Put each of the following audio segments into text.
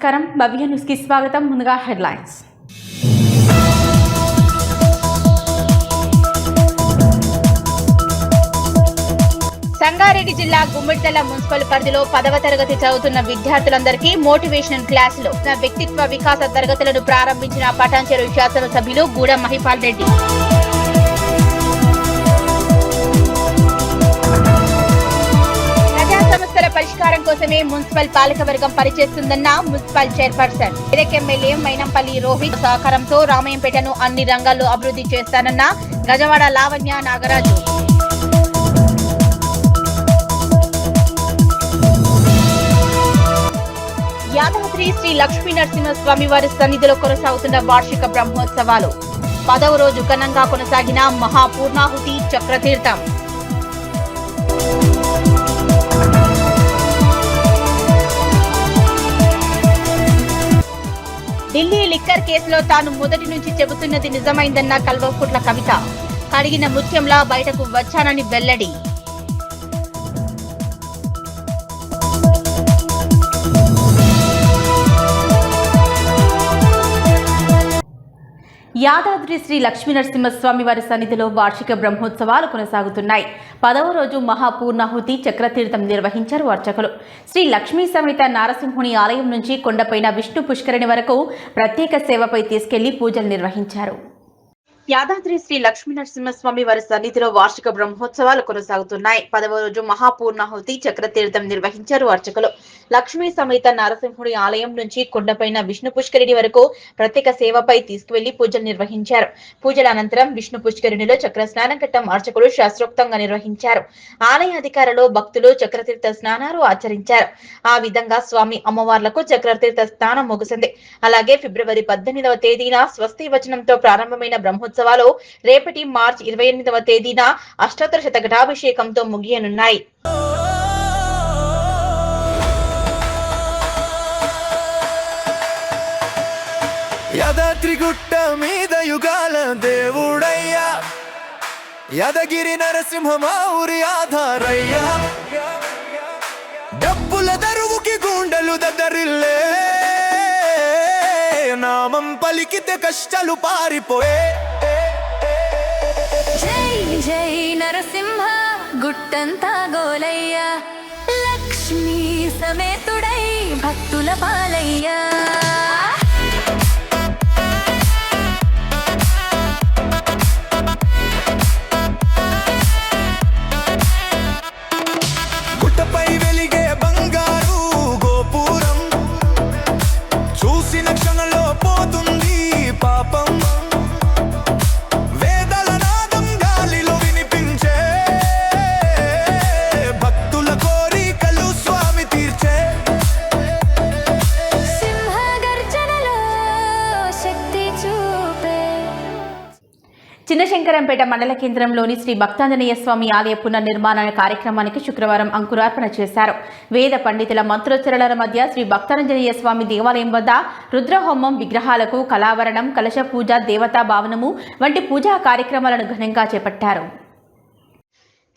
నమస్కారం భవ్య న్యూస్ కి స్వాగతం. ముందుగా హెడ్లైన్స్. సంగారెడ్డి జిల్లా గుమ్మిడితల మున్సిపల్ పరిధిలో 10వ తరగతి చదువుతున్న విద్యార్థులందరికీ మోటివేషనల్ క్లాసులు వ్యక్తిత్వ వికాస తరగతులను ప్రారంభించిన పటాన్చెరు శాసనసభ్యులు గూడెం మహిపాల్ రెడ్డి. సమస్యల పరిష్కారం కోసమే మున్సిపల్ పాలకవర్గం పనిచేస్తుందన్న municipal chairperson. Medak MLA Mynampally Rohit సహకారంతో రామయ్యంపేటను అన్ని రంగాల్లో అభివృద్ధి చేస్తానన్న గజవాడ లావణ్య నాగరాజు. యాదాద్రి శ్రీ లక్ష్మీ నరసింహస్వామి వారి సన్నిధిలో కొనసాగుతున్న వార్షిక బ్రహ్మోత్సవాలు 10వ రోజు ఘనంగా కొనసాగిన మహాపూర్ణాహుతి చక్రతీర్థం. ఢిల్లీ లిక్కర్ కేసులో తాను మొదటి నుంచి చెబుతున్నది నిజమైందన్న కల్వకుంట్ల కవిత. కడిగిన ముత్యంలా బయటకు వచ్చానని వెల్లడి. యాదాద్రి శ్రీ లక్ష్మీ నరసింహస్వామి వారి సన్నిధిలో వార్షిక బ్రహ్మోత్సవాలు కొనసాగుతున్నాయి. 10వ రోజు మహాపూర్ణాహుతి చక్రతీర్థం నిర్వహించారు అర్చకులు. శ్రీ లక్ష్మీ సమేత నారసింహుని ఆలయం నుంచి కొండపైన విష్ణు పుష్కరిణి వరకు ప్రత్యేక సేవపై తీసుకెళ్లి పూజలు నిర్వహించారు. యాదాద్రి శ్రీ లక్ష్మీ నరసింహస్వామి వారి సన్నిధిలో వార్షిక బ్రహ్మోత్సవాలు కొనసాగుతున్నాయి. 10వ రోజు మహాపూర్ణాహుతి చక్రతీర్థం నిర్వహించారు అర్చకులు. లక్ష్మీ సమేత నారసింహుడి ఆలయం నుంచి కొండపైన విష్ణు పుష్కరిణి వరకు ప్రత్యేక సేవపై తీసుకువెళ్లి పూజలు నిర్వహించారు. పూజల అనంతరం విష్ణు పుష్కరిణిలో చక్ర స్నానం ఘట్టం అర్చకులు శాస్త్రోక్తంగా నిర్వహించారు. ఆలయ అధికారులు భక్తులు చక్రతీర్థ స్నానాలు ఆచరించారు. ఆ విధంగా స్వామి అమ్మవార్లకు చక్రతీర్థ స్నానం ముగిసింది. అలాగే ఫిబ్రవరి 18వ తేదీన స్వస్తి వచనంతో ప్రారంభమైన బ్రహ్మోత్సవాలు రేపటి మార్చి 28వ తేదీన అష్టోత్తర శతఘటాభిషేకంతో ముగియనున్నాయి. యాదాద్రి గుట్ట మీద యుగాల దేవుడయ్యా, యాదగిరి నరసింహ మా ఊరి ఆధారయ్యా. డప్పుల దరువుకి గుండెలు దద్దరిల్లే, నామం పలికితే కష్టాలు పారిపోయే. జై జై నరసింహ గుట్టంతా గోలయ్యా, లక్ష్మీ సమేతుడై భక్తుల పాలయ్యా. గుట్టపై వెలిగే బంగారు గోపురం చూసిన క్షణంలో పోతుంది పాపం. వేదల నాదం గాలిలో వినిపించే, భక్తుల కోరికలు స్వామి తీర్చే. సింహ గర్జనలో శక్తి చూపే. చిన్నశంకరంపేట మండల కేంద్రంలోని శ్రీ భక్తాంజనేయ స్వామి ఆలయ పునర్నిర్మాణ కార్యక్రమానికి శుక్రవారం అంకురార్పణ చేశారు. వేద పండితుల మంత్రోచ్చరణల మధ్య శ్రీ భక్తాంజనేయ స్వామి దేవాలయం వద్ద రుద్రహోమం, విగ్రహాలకు కళావరణం, కలశ పూజ, దేవతా భావనము వంటి పూజా కార్యక్రమాలను ఘనంగా చేపట్టారు.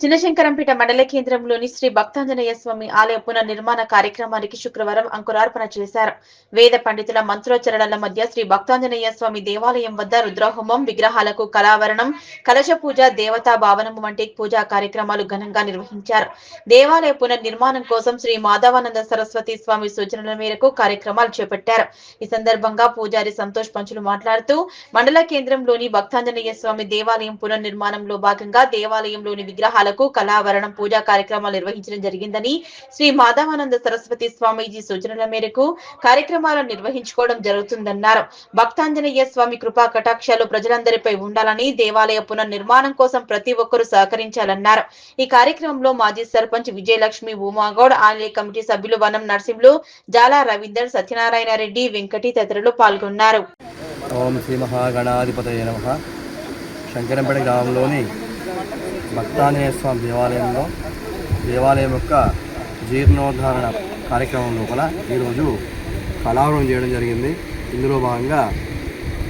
చిన్నశంకరంపేట మండల కేంద్రంలోని శ్రీ భక్తాంజనేయ స్వామి ఆలయ పునర్నిర్మాణ కార్యక్రమానికి శుక్రవారం అంకురార్పణ చేశారు. వేద పండితుల మంత్రోచ్చరణల మధ్య శ్రీ భక్తాంజనేయ స్వామి దేవాలయం వద్ద రుద్రహోమం, విగ్రహాలకు కళావరణం, కలశ పూజ, దేవతా భావనము వంటి పూజా కార్యక్రమాలు ఘనంగా నిర్వహించారు. దేవాలయ పునర్నిర్మాణం కోసం శ్రీ మాధవానంద సరస్వతి స్వామి సూచనల మేరకు కార్యక్రమాలు చేపట్టారు. ఈ సందర్భంగా పూజారి సంతోష్ పంచులు మాట్లాడుతూ మండల కేంద్రంలోని భక్తాంజనేయ స్వామి దేవాలయం పునర్నిర్మాణంలో భాగంగా దేవాలయంలోని విగ్రహాలకు కళావరణం పూజా కార్యక్రమాలు నిర్వహించడం జరిగిందని, శ్రీ మాధవానంద సరస్వతి స్వామీజీ సూచనల మేరకు కార్యక్రమాలను నిర్వహించుకోవడం జరుగుతుందన్నారు. భక్తాంజనేయ స్వామి కృపా కటాక్షాలు ప్రజలందరిపై ఉండాలని, దేవాలయ పునర్నిర్మాణం కోసం ప్రతి ఒక్కరూ సహకరించాలన్నారు. ఈ కార్యక్రమంలో మాజీ సర్పంచ్ విజయలక్ష్మి, ఉమాగౌడ్, ఆలయ కమిటీ సభ్యులు వనం నర్సింహులు, జాలా రవీందర్, సత్యనారాయణ రెడ్డి, వెంకటి తదితరులు పాల్గొన్నారు. ఓం శ్రీ మహాగణాధిపతయే నమః. శంకరంపేట గ్రామంలోని భక్తాంజనేయ స్వామి దేవాలయం యొక్క జీర్ణోద్ధారణ కార్యక్రమం లోపల ఈరోజు కళావరణం చేయడం జరిగింది. ఇందులో భాగంగా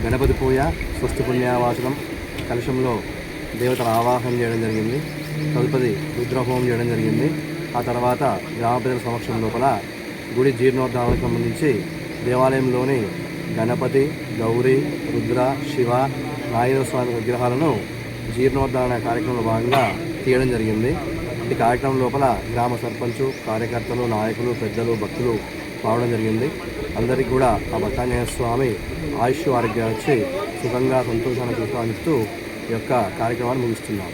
గణపతి పూజ, స్వస్తి పుణ్యావాచనం, కలశంలో దేవతల ఆవాహనం చేయడం జరిగింది. తదుపరి రుద్రహోమం చేయడం జరిగింది. ఆ తర్వాత గ్రామ ప్రజల సమక్షం లోపల గుడి జీర్ణోద్ధారణకు సంబంధించి దేవాలయంలోని గణపతి, గౌరీ, రుద్ర, శివ, నారాయణ స్వామి విగ్రహాలను జీర్ణోద్ధరణ కార్యక్రమంలో భాగంగా తీయడం జరిగింది. ఈ కార్యక్రమం లోపల గ్రామ సర్పంచు, కార్యకర్తలు, నాయకులు, పెద్దలు, భక్తులు రావడం జరిగింది. అందరికీ కూడా ఆ భక్తాంజనేయ స్వామి ఆయుష్ ఆరోగ్యాలు వచ్చి సుఖంగా సంతోషాన్ని ప్రసాదిస్తూ ఈ యొక్క కార్యక్రమాన్ని ముగిస్తున్నాం.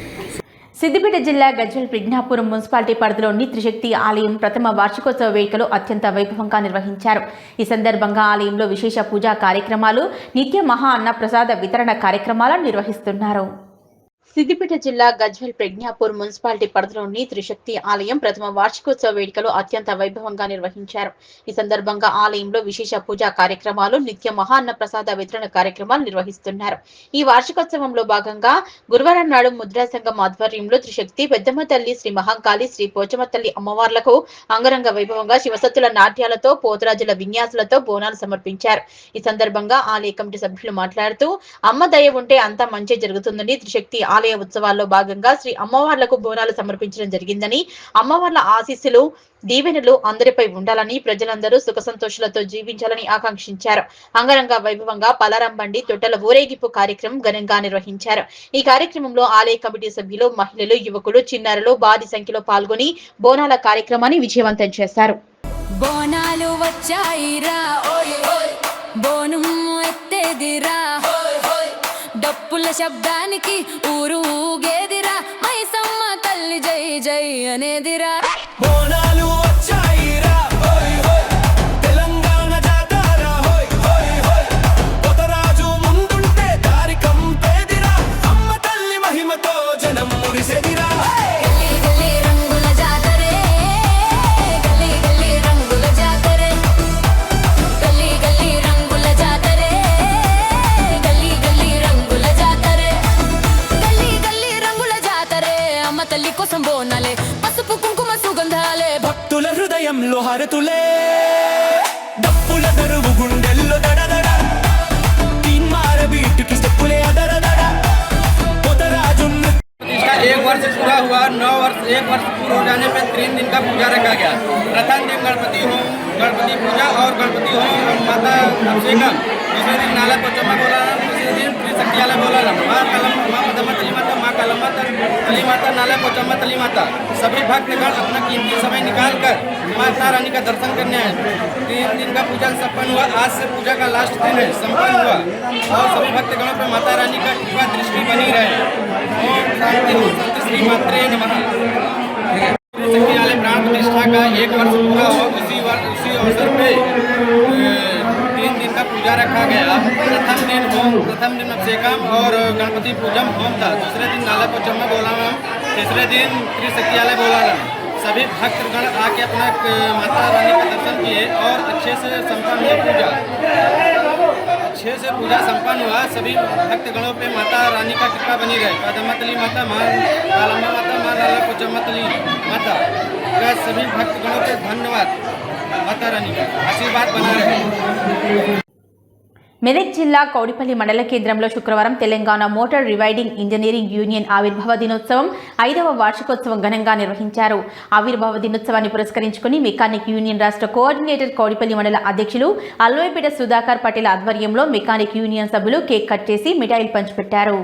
సిద్దిపేట జిల్లా గజ్వేల్ ప్రజ్ఞాపురం మున్సిపాలిటీ పరిధిలోని త్రిశక్తి ఆలయం ప్రథమ వార్షికోత్సవ వేడుకలు అత్యంత వైభవంగా నిర్వహించారు. ఈ సందర్భంగా ఆలయంలో విశేష పూజా కార్యక్రమాలు, నిత్య మహా అన్న ప్రసాద వితరణ కార్యక్రమాలను నిర్వహిస్తున్నారు. సిద్దిపేట జిల్లా గజ్వేల్ ప్రజ్ఞాపూర్ మున్సిపాలిటీ పరిధిలోని త్రిశక్తి ఆలయం ప్రథమ వార్షికోత్సవ వేడుకలు అత్యంత వైభవంగా నిర్వహించారు. ఈ సందర్భంగా ఆలయంలో విశేష పూజా కార్యక్రమాలు, నిత్య మహాన్న ప్రసాద వితరణ కార్యక్రమాలు నిర్వహిస్తున్నారు. ఈ వార్షికోత్సవంలో భాగంగా గురువారం నాడు ముద్రా సంఘం ఆధ్వర్యంలో త్రిశక్తి, పెద్దమ్మ తల్లి, శ్రీ మహంకాళి, శ్రీ పోచమ్మ తల్లి అమ్మవార్లకు అంగరంగ వైభవంగా శివసత్తుల నాట్యాలతో, పోతరాజుల విన్యాసాలతో బోనాలు సమర్పించారు. ఈ సందర్భంగా ఆలయ కమిటీ సభ్యులు మాట్లాడుతూ, అమ్మ దయ ఉంటే అంతా మంచి జరుగుతుందని, త్రిశక్తి ఆలయ ఉత్సవాల్లో భాగంగా శ్రీ అమ్మవార్లకు బోనాలు సమర్పించడం జరిగిందని, అమ్మవార్ల ఆశీస్సులు, దీవెనలు అందరిపై ఉండాలని, ప్రజలందరూ సుఖ సంతోషాలతో జీవించాలని ఆకాంక్షించారు. అంగరంగ వైభవంగా పలారం బండి, తొట్టెల ఊరేగింపు కార్యక్రమం ఘనంగా నిర్వహించారు. ఈ కార్యక్రమంలో ఆలయ కమిటీ సభ్యులు, మహిళలు, యువకులు, చిన్నారులు భారీ సంఖ్యలో పాల్గొని బోనాల కార్యక్రమాన్ని విజయవంతం చేశారు. బోనాలు వచ్చాయిరా, బోనం ఎత్తేదిరా, డప్పుల శబ్దానికి ఊరు ఊగేదిరా, మైసమ్మ తల్లి జై జై అనేదిరా. బోనాలు వచ్చాయిరా, హోయ్ హోయ్, తెలంగాణ జాతర, హోయ్ హోయ్ హోయ్, కొత్తరాజు ముందుంటే దారి కంపేదిరా, అమ్మ తల్లి మహిమతో జనం మురిసెదిరా. గల్లీ గల్లీ రంగుల జాతరే, గల్లీ గల్లీ రంగుల జాతరే, గల్లీ గల్లీ రంగుల జాతరే, గల్లీ గల్లీ రంగుల జాతరే, గల్లీ గల్లీ రంగుల జాతరే. అమ్మ తల్లి కోసం బోనాలే, పసుపు కుంకుమ సుగంధాలే, భక్తుల హృదయంలో హారతులే, డప్పుల దరువు గుండెల్లో దడదడ, తీన్మార బీటుకి స్టెప్పులే అదరదడ, కొత్తరాజు इसका 1 वर्ष पूरा हुआ, 9 वर्ष 1 वर्ष पूरा हो जाने पर 3 दिन का पूजा रखा गया। प्रथम दिन गणपति होम, गणपति पूजा और गणपति होम माता अभिषेकम, दूसरे दिन नाला पोचम्मा बोला, तीसरे दिन त्रिशक्तियाला बोला, माँ पदमा तली माता, माँ कालम्मा तली माता, नाला पोचम्मा तली माता। सभी भक्तगण अपना कीमती समय निकाल कर माता रानी का दर्शन करने आए। 3 दिन का पूजा संपन्न हुआ। आज से पूजा का लास्ट दिन है, संपन्न हुआ और सभी भक्तगणों पर माता रानी का कृपा दृष्टि बनी रहे। ओम शांति ओम शांति, श्री मात्रे नमः। त्रिशक्ति वाले प्राण प्रतिष्ठा का 1 वर्ष पूरा हुआ। उसी अवसर पे 3 दिन का पूजा रखा गया। प्रथम दिन अभिषेकम और गणपति पूजन होम था। दूसरे दिन नाला पोचम्मा बोलावम, तीसरे दिन त्रिशक्ति वाले बोलावम। सभी भक्तगण आके अपना माता रानी का दर्शन किए और अच्छे से संपन्न हुआ पूजा। अच्छे से पूजा संपन्न हुआ। सभी भक्तगणों पे माता रानी का कृपा बनी रहे। पदमा तली माता, माँ कालम्मा माता, माँ नाला पोचम्मा तली माता का सभी भक्तगणों पे धन्यवाद। माता रानी का आशीर्वाद बना रहे। మెదక్ జిల్లా కౌడిపల్లి మండల కేంద్రంలో శుక్రవారం తెలంగాణ మోటార్ రివైడింగ్ ఇంజనీరింగ్ యూనియన్ ఆవిర్భావ దినోత్సవం 5వ వార్షికోత్సవం ఘనంగా నిర్వహించారు. ఆవిర్భావ దినోత్సవాన్ని పురస్కరించుకుని మెకానిక్ యూనియన్ రాష్ట్ర కోఆర్డినేటర్ కౌడిపల్లి మండల అధ్యక్షులు అల్లోయపేట సుధాకర్ పటేల్ ఆధ్వర్యంలో మెకానిక్ యూనియన్ సభ్యులు కేక్ కట్ చేసి మిఠాయిలు పంచిపెట్టారు.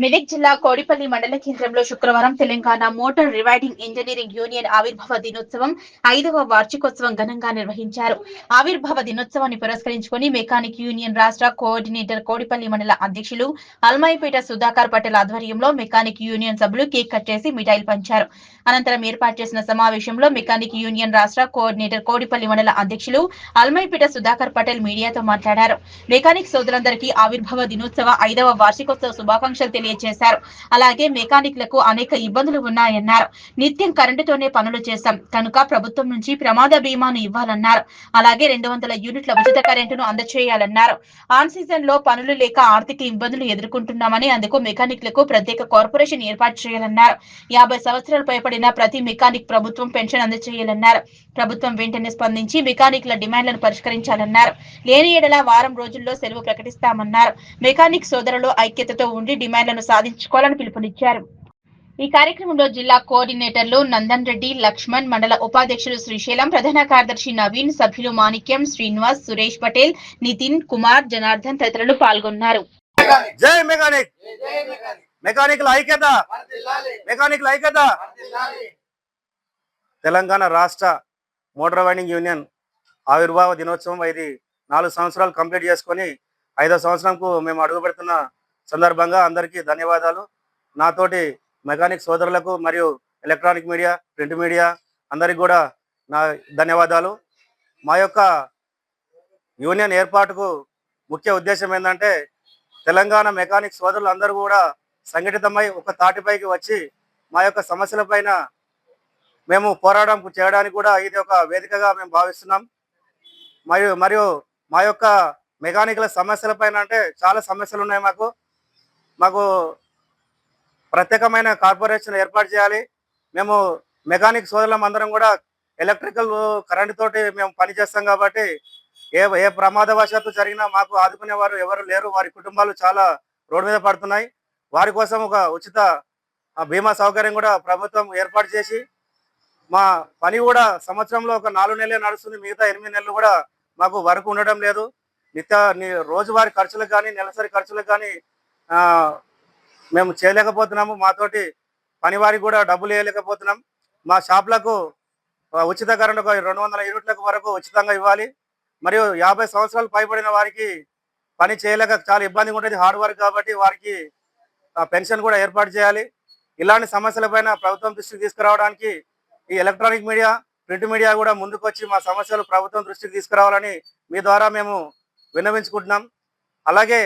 మెదక్ జిల్లా కోడిపల్లి మండల కేంద్రంలో శుక్రవారం తెలంగాణ మోటార్ రివైడింగ్ ఇంజనీరింగ్ యూనియన్ ఆవిర్భావ దినోత్సవం 5వ వార్షికోత్సవం ఘనంగా నిర్వహించారు. ఆవిర్భావ దినోత్సవాన్ని పురస్కరించుకుని మెకానిక్ యూనియన్ రాష్ట్ర కోఆర్డినేటర్ కోడిపల్లి మండల అధ్యక్షులు అల్మాయిపేట సుధాకర్ పటేల్ ఆధ్వర్యంలో మెకానిక్ యూనియన్ సభ్యులు కేక్ కట్ చేసి మిఠాయిలు పంచారు. అనంతరం ఏర్పాటు చేసిన సమావేశంలో మెకానిక్ యూనియన్ రాష్ట్ర కోఆర్డినేటర్ కోడిపల్లి మండల అధ్యక్షులు అల్మాయిపేట సుధాకర్ పటేల్ మీడియాతో మాట్లాడారు. మెకానిక్ సోదరులందరికీ ఆవిర్భావ దినోత్సవ 5వ వార్షికోత్సవ శుభాకాంక్షలు తెలియజేశారు. అలాగే మెకానిక్లకు అనేక ఇబ్బందులు ఉన్నాయన్నారు. నిత్యం కరెంటుతోనే పనులు చేశాం కనుక ప్రభుత్వం నుంచి ప్రమాద బీమాను ఇవ్వాలన్నారు. అలాగే 200 యూనిట్ల ఉచిత కరెంటును అందజేయాలన్నారు. ఆన్ సీజన్ లో పనులు లేక ఆర్థిక ఇబ్బందులు ఎదుర్కొంటున్నామని, అందుకు మెకానిక్లకు ప్రత్యేక కార్పొరేషన్ ఏర్పాటు చేయాలన్నారు. 50 సంవత్సరాలు పైబడిన ప్రతి మెకానిక్ ప్రభుత్వం పెన్షన్ అందజేయాలన్నారు. ప్రభుత్వం వెంటనే స్పందించి మెకానిక్ల డిమాండ్లను పరిష్కరించాలన్నారు. లేని ఎడల వారం రోజుల్లో సెలవు ప్రకటిస్తామన్నారు. మెకానిక్ సోదరులు ఐక్యతతో ఉండి డిమాండ్లను సాధించుకోవాలని పిలుపునిచ్చారు. ఈ కార్యక్రమంలో జిల్లా కోఆర్డినేటర్లు నందన్ రెడ్డి, లక్ష్మణ్, మండల ఉపాధ్యక్షులు శ్రీశైలం, ప్రధాన కార్యదర్శి నవీన్, సభ్యులు మాణిక్యం, శ్రీనివాస్, సురేష్ పటేల్, నితిన్ కుమార్, జనార్దన్ తదితరులు పాల్గొన్నారు. జై మెకానిక్, మెకానికల్ ఐక్యత, మెకానికల్ ఐక్యత. తెలంగాణ రాష్ట్ర మోటార్ వైండింగ్ యూనియన్ ఆవిర్భావ దినోత్సవం ఇది 4 సంవత్సరాలు కంప్లీట్ చేసుకొని 5వ సంవత్సరంకు మేము అడుగు పెడుతున్న సందర్భంగా అందరికీ ధన్యవాదాలు. నాతోటి మెకానిక్ సోదరులకు మరియు ఎలక్ట్రానిక్ మీడియా, ప్రింట్ మీడియా అందరికి కూడా నా ధన్యవాదాలు. మా యొక్క యూనియన్ ఏర్పాటుకు ముఖ్య ఉద్దేశం ఏంటంటే తెలంగాణ మెకానిక్ సోదరులు అందరూ కూడా సంఘటితమై ఒక తాటిపైకి వచ్చి మా యొక్క సమస్యలపైన మేము పోరాటం చేయడానికి కూడా ఇది ఒక వేదికగా మేము భావిస్తున్నాం. మరియు మా యొక్క మెకానికల్ సమస్యలపైన అంటే చాలా సమస్యలు ఉన్నాయి. మాకు ప్రత్యేకమైన కార్పొరేషన్ ఏర్పాటు చేయాలి. మేము మెకానిక్ సోదరులం అందరం కూడా ఎలక్ట్రికల్ కరెంట్ తోటి మేము పనిచేస్తాం కాబట్టి ఏ ప్రమాదవశాత్తు జరిగినా మాకు ఆదుకునే వారు ఎవరు లేరు. వారి కుటుంబాలు చాలా రోడ్డు మీద పడుతున్నాయి. వారి కోసం ఒక ఉచిత బీమా సౌకర్యం కూడా ప్రభుత్వం ఏర్పాటు చేసి మా పని కూడా సంవత్సరంలో ఒక 4 నెలలే నడుస్తుంది. మిగతా 8 నెలలు కూడా మాకు వర్క్ ఉండడం లేదు. రోజువారీ ఖర్చులకు కానీ నెలసరి ఖర్చులకు కానీ మేము చేయలేకపోతున్నాము. మాతోటి పనివారికి కూడా డబ్బులు వేయలేకపోతున్నాం. మా షాపులకు ఉచిత కరెంట్ 200 యూనిట్లకు వరకు ఉచితంగా ఇవ్వాలి. మరియు 50 సంవత్సరాలు పైబడిన వారికి పని చేయలేక చాలా ఇబ్బందిగా ఉంటుంది, హార్డ్ వర్క్ కాబట్టి వారికి పెన్షన్ కూడా ఏర్పాటు చేయాలి. ఇలాంటి సమస్యలపైన ప్రభుత్వం దృష్టికి తీసుకురావడానికి ఈ ఎలక్ట్రానిక్ మీడియా, ప్రింట్ మీడియా కూడా ముందుకు వచ్చి మా సమస్యలు ప్రభుత్వం దృష్టికి తీసుకురావాలని మీ ద్వారా మేము విన్నవించుకుంటున్నాం. అలాగే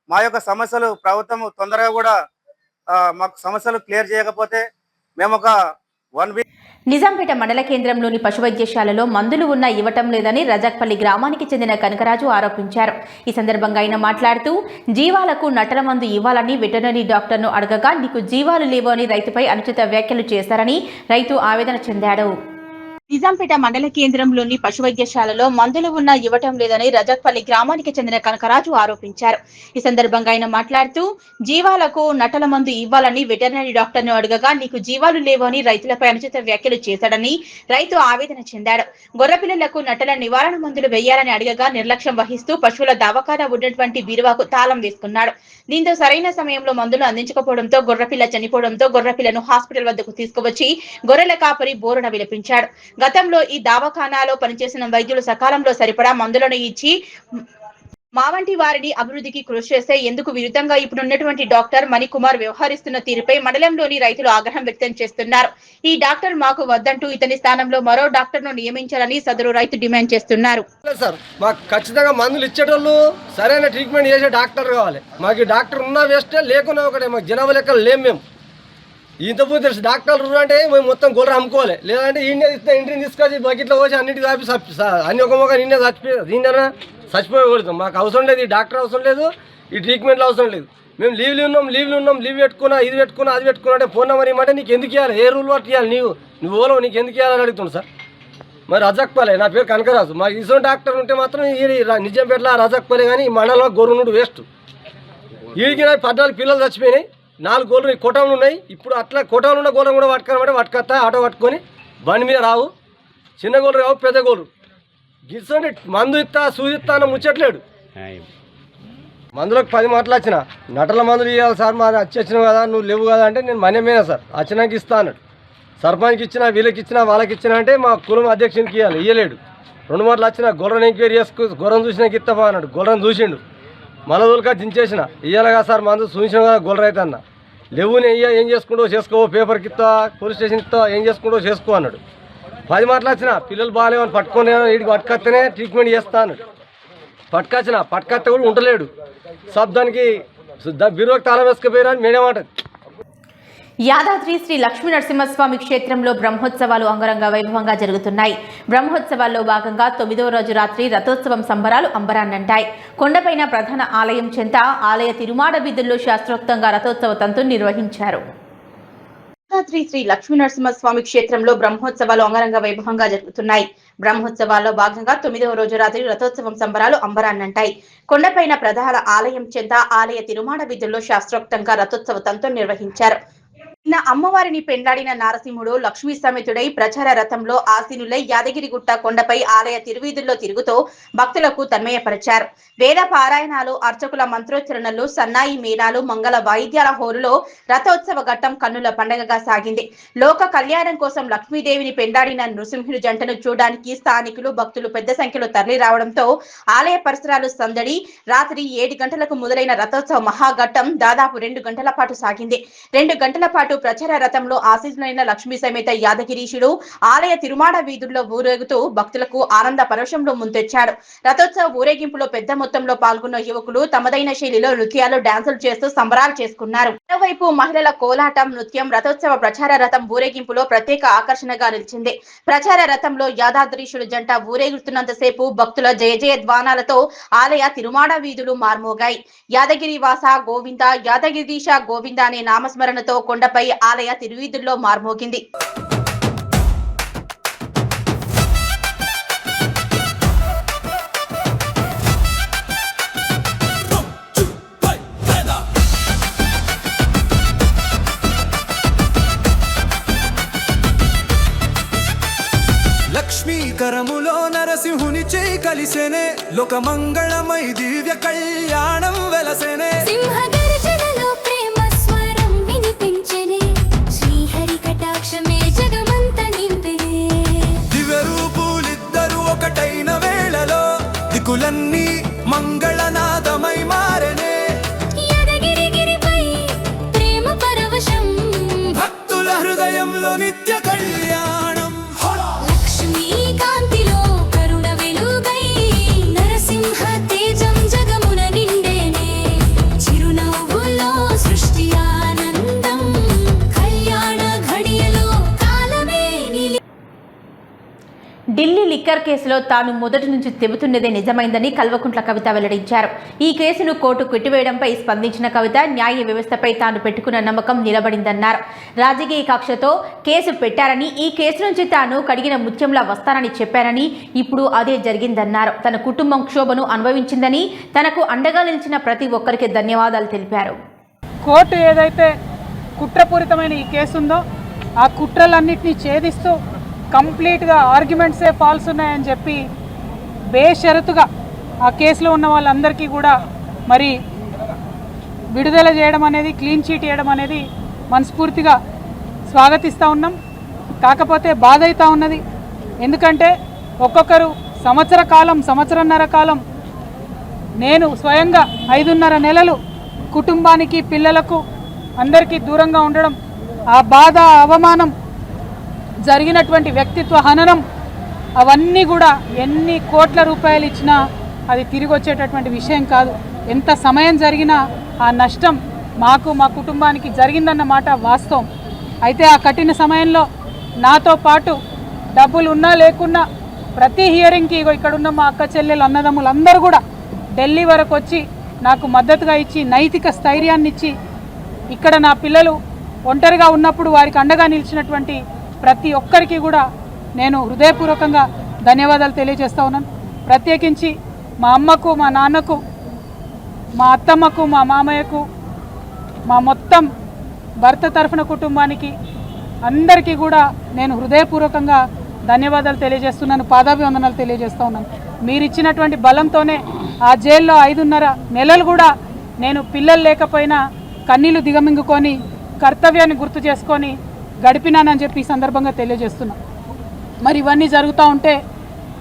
మా యొక్క సమస్యలు ప్రభుత్వం తొందరగా కూడా మాకు సమస్యలు క్లియర్ చేయకపోతే మేము ఒక 1 వీక్ నిజాంపేట మండల కేంద్రంలోని పశు వైద్యశాలలో మందులు ఉన్నా ఇవ్వటం లేదని రజాక్పల్లి గ్రామానికి చెందిన కనకరాజు ఆరోపించారు. ఈ సందర్భంగా ఆయన మాట్లాడుతూ జీవాలకు నటల మందు ఇవ్వాలని వెటర్నరీ డాక్టర్ను అడగగా నీకు జీవాలు లేవు అని రైతుపై అనుచిత వ్యాఖ్యలు చేశారని రైతు ఆవేదన చెందాడు. నిజాంపేట మండల కేంద్రంలోని పశు వైద్యశాలలో మందులు ఉన్నా ఇవ్వటం లేదని రజాక్పల్లి గ్రామానికి చెందిన కనకరాజు ఆరోపించారు. ఈ సందర్భంగా ఆయన మాట్లాడుతూ జీవాలకు నటల మందు ఇవ్వాలని వెటర్నరీ డాక్టర్ను అడగగా నీకు జీవాలు లేవు అని రైతులపై అనుచిత వ్యాఖ్యలు చేశాడని రైతు ఆవేదన చెందాడు. గొర్రెపిల్లలకు నటల నివారణ మందులు వేయాలని అడగగా నిర్లక్ష్యం వహిస్తూ పశువుల దవాఖానా ఉన్నటువంటి బీరువాకు తాళం వేసుకున్నాడు. దీంతో సరైన సమయంలో మందులు అందించకపోవడంతో గొర్రెపిల్ల చనిపోవడంతో గొర్రెపిల్లను హాస్పిటల్ వద్దకు తీసుకువచ్చి గొర్రెల కాపరి బోరున విలపించాడు. గతంలో ఈ దవాఖానాలో పనిచేసిన వైద్యులు సకాలంలో సరిపడా మందులను ఇచ్చి మా వంటి వారిని అభివృద్ధికి కృషి చేస్తే ఎందుకు విరుద్ధంగా ఇప్పుడున్నటువంటి డాక్టర్ మణికుమార్ వ్యవహరిస్తున్న తీరుపై మండలంలోని రైతులు ఆగ్రహం వ్యక్తం చేస్తున్నారు. ఈ డాక్టర్ మాకు వద్దంటూ ఇతని స్థానంలో మరో డాక్టర్ ను నియమించాలని సదరు రైతు డిమాండ్ చేస్తున్నారు. సార్ మాకు ఖచ్చితంగా మందులు ఇచ్చేటోళ్ళు సరైన ట్రీట్మెంట్ చేసే డాక్టర్ కావాలి. మాకు డాక్టర్ ఉన్నా వేస్టే లేకున్నా ఒకటే. మాకు జనాభా లెక్కలు లేము. మేము ఇంతకు తెలుసు డాక్టర్లు అంటే మేము మొత్తం గొర్రె అమ్ముకోవాలి. లేదంటే ఇంటిని తీసుకొచ్చి బకెట్లో పోసి అన్నింటికి చాపి అన్ని ఒక మొక్క నిన్నే చచ్చిపోయకూడదు. మాకు అవసరం లేదు, ఈ డాక్టర్ అవసరం లేదు, ఈ ట్రీట్మెంట్లు అవసరం లేదు. మేము లీవ్లు ఉన్నాం లీవ్ పెట్టుకున్నా, ఇది పెట్టుకున్నా, అది పెట్టుకున్నా అంటే ఫోన్ నెంబర్ ఇవ్వమంటే నీకు ఎందుకు ఇవ్వాలి, ఏ రూల్ పట్టి ఇవ్వాలి, నువ్వు ఓలో నీకు ఎందుకు ఇవ్వాలని అడుగుతుంది సార్. మరి రజాక్పల్లె, నా పేరు కనకరాజు. మాకు ఇటువంటి డాక్టర్ ఉంటే మాత్రం నిజంపేటలో రజాక్పల్లె కానీ ఈ మండలంలో గొర్రెనుడు వేస్ట్. వీడికి 14 పిల్లలు చచ్చిపోయినాయి, 4 గోళ్ళు కోటంలు ఉన్నాయి. ఇప్పుడు అట్లా కోటంలు ఉన్న గోళ్ళను కూడా పట్టుకోమంటే పట్టుకొస్తా, ఆటో పట్టుకొని బండి మీద రావు. చిన్న గోళ్ళు రావు, పెద్ద గోళ్ళు గిసండి. మందు ఇస్తా సూది ఇస్తా అన్న ముచ్చట్లేడు. మందులకు 10 మాటలు వచ్చిన నటల మందులు ఇవ్వాలి సార్, మా వచ్చినావు కదా, నువ్వు లేవు కదా అంటే నేను మనమేనా సార్ వచ్చినాక ఇస్తా అన్నాడు. సర్పంచ్కి ఇచ్చినా, వీళ్ళకి ఇచ్చినా, వాళ్ళకి ఇచ్చినా అంటే మా కులం అధ్యక్షునికి ఇవ్వాలి, ఇవ్వలేడు. 2 మాటలు వచ్చిన గొర్రెను ఎంక్వైరీ చేసుకో, గొర్రెను చూసినాక ఇస్తావా అన్నాడు. గొర్రెను చూసిండు, మళ్ళీ దొరికా దించేసిన. ఇవ్వాలిగా సార్ మందు చూసిన కదా గొర్రె అయితే అన్న. లేవు నేను ఏం చేసుకుంటావు చేసుకో, పేపర్కి ఇస్తా, పోలీస్ స్టేషన్ ఇస్తా, ఏం చేసుకుంటావు చేసుకో అన్నాడు. 10 మాటలు వచ్చిన పిల్లలు బాగాలేవని పట్టుకొని వీడికి పట్టుకొస్తేనే ట్రీట్మెంట్ చేస్తా అన్నాడు. పట్టుకొస్తే కూడా ఉండలేడు. శబ్దానికి బీరువాకి తాళం వేసుకుపోయారు అని మేడేమంటది. యాదాద్రి శ్రీ లక్ష్మీ నరసింహస్వామి క్షేత్రంలో బ్రహ్మోత్సవాలు అంగరంగ వైభవంగా జరుగుతున్నాయి. బ్రహ్మోత్సవాల్లో భాగంగా 9వ రోజు రాత్రి రథోత్సవం సంబరాలు అంబరాన్నంటాయి. కొండపైన ప్రధాన ఆలయం చెంత ఆలయ తిరుమాడ వీధుల్లో శాస్త్రోక్తంగా రథోత్సవ తంతును నిర్వహించారు. యాదాద్రి శ్రీ లక్ష్మీ నరసింహస్వామి క్షేత్రంలో బ్రహ్మోత్సవాలు అంగరంగ వైభవంగా జరుగుతున్నాయి. బ్రహ్మోత్సవాల్లో భాగంగా 9వ రోజు రాత్రి రథోత్సవం సంబరాలు అంబరాన్నంటాయి. కొండపైన ప్రధాన ఆలయం చెంత ఆలయ తిరుమాడ వీధుల్లో శాస్త్రోక్తంగా రథోత్సవ తంతును నిర్వహించారు. నిన్న అమ్మవారిని పెండాడిన నారసింహుడు లక్ష్మీ సమేతుడై ప్రచార రథంలో ఆసీనులై యాదగిరిగుట్ట కొండపై ఆలయ తిరువీధుల్లో తిరుగుతూ భక్తులకు తన్మయపరిచారు. వేద పారాయణాలు, అర్చకుల మంత్రోచ్చరణలు, సన్నాయి మేళాలు, మంగళ వాయిద్యాల హోరులో రథోత్సవ ఘట్టం కన్నుల పండగగా సాగింది. లోక కళ్యాణం కోసం లక్ష్మీదేవిని పెండాడిన నృసింహుడి జంటను చూడడానికి స్థానికులు, భక్తులు పెద్ద సంఖ్యలో తరలి రావడంతో ఆలయ పరిసరాలు సందడి. రాత్రి 7 గంటలకు మొదలైన రథోత్సవ మహాఘట్టం దాదాపు 2 గంటల పాటు సాగింది. 2 గంటల పాటు ప్రచార రథంలో ఆశీనులైన లక్ష్మీ సమేత యాదగిరీశుడు ఆలయ తిరుమాడ వీధుల్లో ఊరేగుతూ భక్తులకు ఆనంద పరవశంలో ముంచెత్తాడు. రథోత్సవ ఊరేగింపులో పెద్ద మొత్తంలో పాల్గొన్న యువకులు తమదైన శైలిలో నృత్యాలు, డాన్సులు చేస్తూ సంబరాలు చేసుకున్నారు. మరోవైపు మహిళల కోలాటం, నృత్యం రథోత్సవ ప్రచార రథం ఊరేగింపులో ప్రత్యేక ఆకర్షణగా నిలిచింది. ప్రచార రథంలో యాదాద్రీశుడు జంట ఊరేగుతున్నంతసేపు భక్తుల జయ జయ ధ్వానాలతో ఆలయ తిరుమాడ వీధులు మార్మోగాయి. యాదగిరి వాస గోవింద, యాదగిరీశ గోవింద అనే నామస్మరణతో కొండపై ఆలయ తిరువీధుల్లో మార్మోగింది. లక్ష్మీకరములో నరసింహుని చేయి కలిసేనే, లోక మంగళమై దివ్య కళ్యాణం వెలసేనే. సింహగర్జనలో ప్రేమ స్వరం వినిపించెనే, శ్రీహరి కటాక్షమే జగమంత నింపెనే. దివ్య రూపులిద్దరూ ఒకటైన వేళలో దిక్కులన్నీ మంగళనాదమై మారెనే. యాదగిరిగిరిపై ప్రేమ పరవశం, భక్తుల హృదయంలో నిత్య కళ్యాణం. లక్ష్మీకాంతిలో కరుణ వెలుగై నరసింహ తేజం జగమున నిండేనే. చిరునవ్వులో సృష్టి ఆనందం, కళ్యాణ ఘడియలో కాలమే నిలి. ఢిల్లీ లిక్కర్ కేసులో తాను మొదటి నుంచి చెబుతున్నదే నిజమైందని కల్వకుంట్ల కవిత వెల్లడించారు. ఈ కేసును కోర్టు కొట్టివేయడంపై స్పందించిన కవిత న్యాయ వ్యవస్థపై తాను పెట్టుకున్న నమ్మకం నిలబడిందన్నారు. రాజకీయ కక్షతో కేసు పెట్టారని, ఈ కేసు నుంచి తాను కడిగిన ముత్యంలా వస్తానని చెప్పారని, ఇప్పుడు అదే జరిగిందన్నారు. తన కుటుంబం క్షోభను అనుభవించిందని, తనకు అండగా నిలిచిన ప్రతి ఒక్కరికి ధన్యవాదాలు తెలిపారు. కోర్టు ఏదైతే కుట్రపూరితమైన ఈ కేసు ఉందో ఆ కుట్రలన్నింటినీ ఛేదిస్తూ కంప్లీట్గా ఆర్గ్యుమెంట్సే ఫాల్స్ ఉన్నాయని చెప్పి బేషరతుగా ఆ కేసులో ఉన్న వాళ్ళందరికీ కూడా మరి విడుదల చేయడం అనేది, క్లీన్ చీట్ చేయడం అనేది మనస్ఫూర్తిగా స్వాగతిస్తూ ఉన్నాం. కాకపోతే బాధ అవుతూ ఉన్నది. ఎందుకంటే ఒక్కొక్కరు సంవత్సరన్నర కాలం నేను స్వయంగా 5.5 నెలలు కుటుంబానికి, పిల్లలకు అందరికీ దూరంగా ఉండడం, ఆ బాధ, అవమానం, జరిగినటువంటి వ్యక్తిత్వ హననం, అవన్నీ కూడా ఎన్ని కోట్ల రూపాయలు ఇచ్చినా అది తిరిగి వచ్చేటటువంటి విషయం కాదు. ఎంత సమయం జరిగినా ఆ నష్టం మాకు, మా కుటుంబానికి జరిగిందన్నమాట వాస్తవం. అయితే ఆ కఠిన సమయంలో నాతో పాటు డబ్బులు ఉన్నా లేకున్నా ప్రతి హియరింగ్కి ఇక్కడున్న మా అక్క చెల్లెలు, అన్నదమ్ములు అందరూ కూడా ఢిల్లీ వరకు వచ్చి నాకు మద్దతుగా ఇచ్చి, నైతిక స్థైర్యాన్ని ఇచ్చి, ఇక్కడ నా పిల్లలు ఒంటరిగా ఉన్నప్పుడు వారికి అండగా నిలిచినటువంటి ప్రతి ఒక్కరికి కూడా నేను హృదయపూర్వకంగా ధన్యవాదాలు తెలియజేస్తూ ఉన్నాను. ప్రత్యేకించి మా అమ్మకు, మా నాన్నకు, మా అత్తమ్మకు, మా మామయ్యకు, మా మొత్తం భర్త తరఫున కుటుంబానికి అందరికీ కూడా నేను హృదయపూర్వకంగా ధన్యవాదాలు తెలియజేస్తున్నాను, పాదాభివందనాలు తెలియజేస్తూ ఉన్నాను. మీరు ఇచ్చినటువంటి బలంతోనే ఆ జైల్లో 5.5 నెలలు కూడా నేను పిల్లలు లేకపోయినా కన్నీళ్లు దిగమింగుకొని కర్తవ్యాన్ని గుర్తు చేసుకొని గడిపినానని చెప్పి ఈ సందర్భంగా తెలియజేస్తున్నాను. మరి ఇవన్నీ జరుగుతూ ఉంటే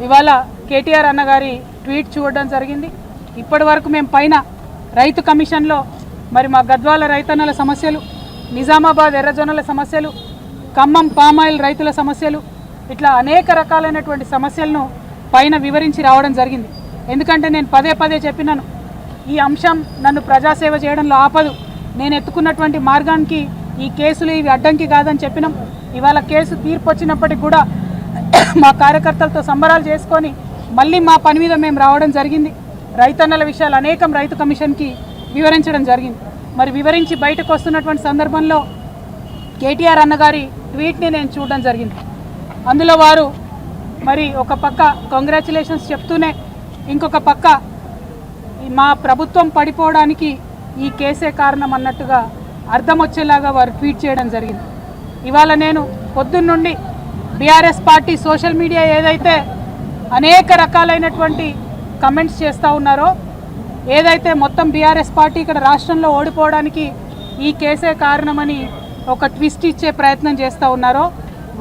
ఇవాళ కేటీఆర్ అన్నగారి ట్వీట్ చూడడం జరిగింది. ఇప్పటి వరకు మేము పైన రైతు కమిషన్లో మరి మా గద్వాల రైతన్నల సమస్యలు, నిజామాబాద్ ఎర్రజొన్నల సమస్యలు, ఖమ్మం పామాయిల్ రైతుల సమస్యలు, ఇట్లా అనేక రకాలైనటువంటి సమస్యలను పైన వివరించి రావడం జరిగింది. ఎందుకంటే నేను పదే పదే చెప్పినాను, ఈ అంశం నన్ను ప్రజాసేవ చేయడంలో ఆపదు. నేను ఎత్తుకున్నటువంటి మార్గానికి ఈ కేసులు ఇవి అడ్డంకి కాదని చెప్పినాం. ఇవాళ కేసు తీర్పు వచ్చినప్పటికి కూడా మా కార్యకర్తలతో సంబరాలు చేసుకొని మళ్ళీ మా పని మీద మేము రావడం జరిగింది. రైతన్నల విషయాలు అనేకం రైతు కమిషన్కి వివరించడం జరిగింది. మరి వివరించి బయటకు వస్తున్నటువంటి సందర్భంలో కేటీఆర్ అన్నగారి ట్వీట్ని నేను చూడడం జరిగింది. అందులో వారు మరి ఒక పక్క కంగ్రాచులేషన్స్ చెప్తూనే ఇంకొక పక్క మా ప్రభుత్వం పడిపోవడానికి ఈ కేసే కారణం అన్నట్టుగా అర్థం వచ్చేలాగా వారు ట్వీట్ చేయడం జరిగింది. ఇవాళ నేను పొద్దున్నుండి బీఆర్ఎస్ పార్టీ సోషల్ మీడియా ఏదైతే అనేక రకాలైనటువంటి కమెంట్స్ చేస్తూ ఉన్నారో, ఏదైతే మొత్తం బీఆర్ఎస్ పార్టీ ఇక్కడ రాష్ట్రంలో ఓడిపోవడానికి ఈ కేసే కారణమని ఒక ట్విస్ట్ ఇచ్చే ప్రయత్నం చేస్తూ ఉన్నారో,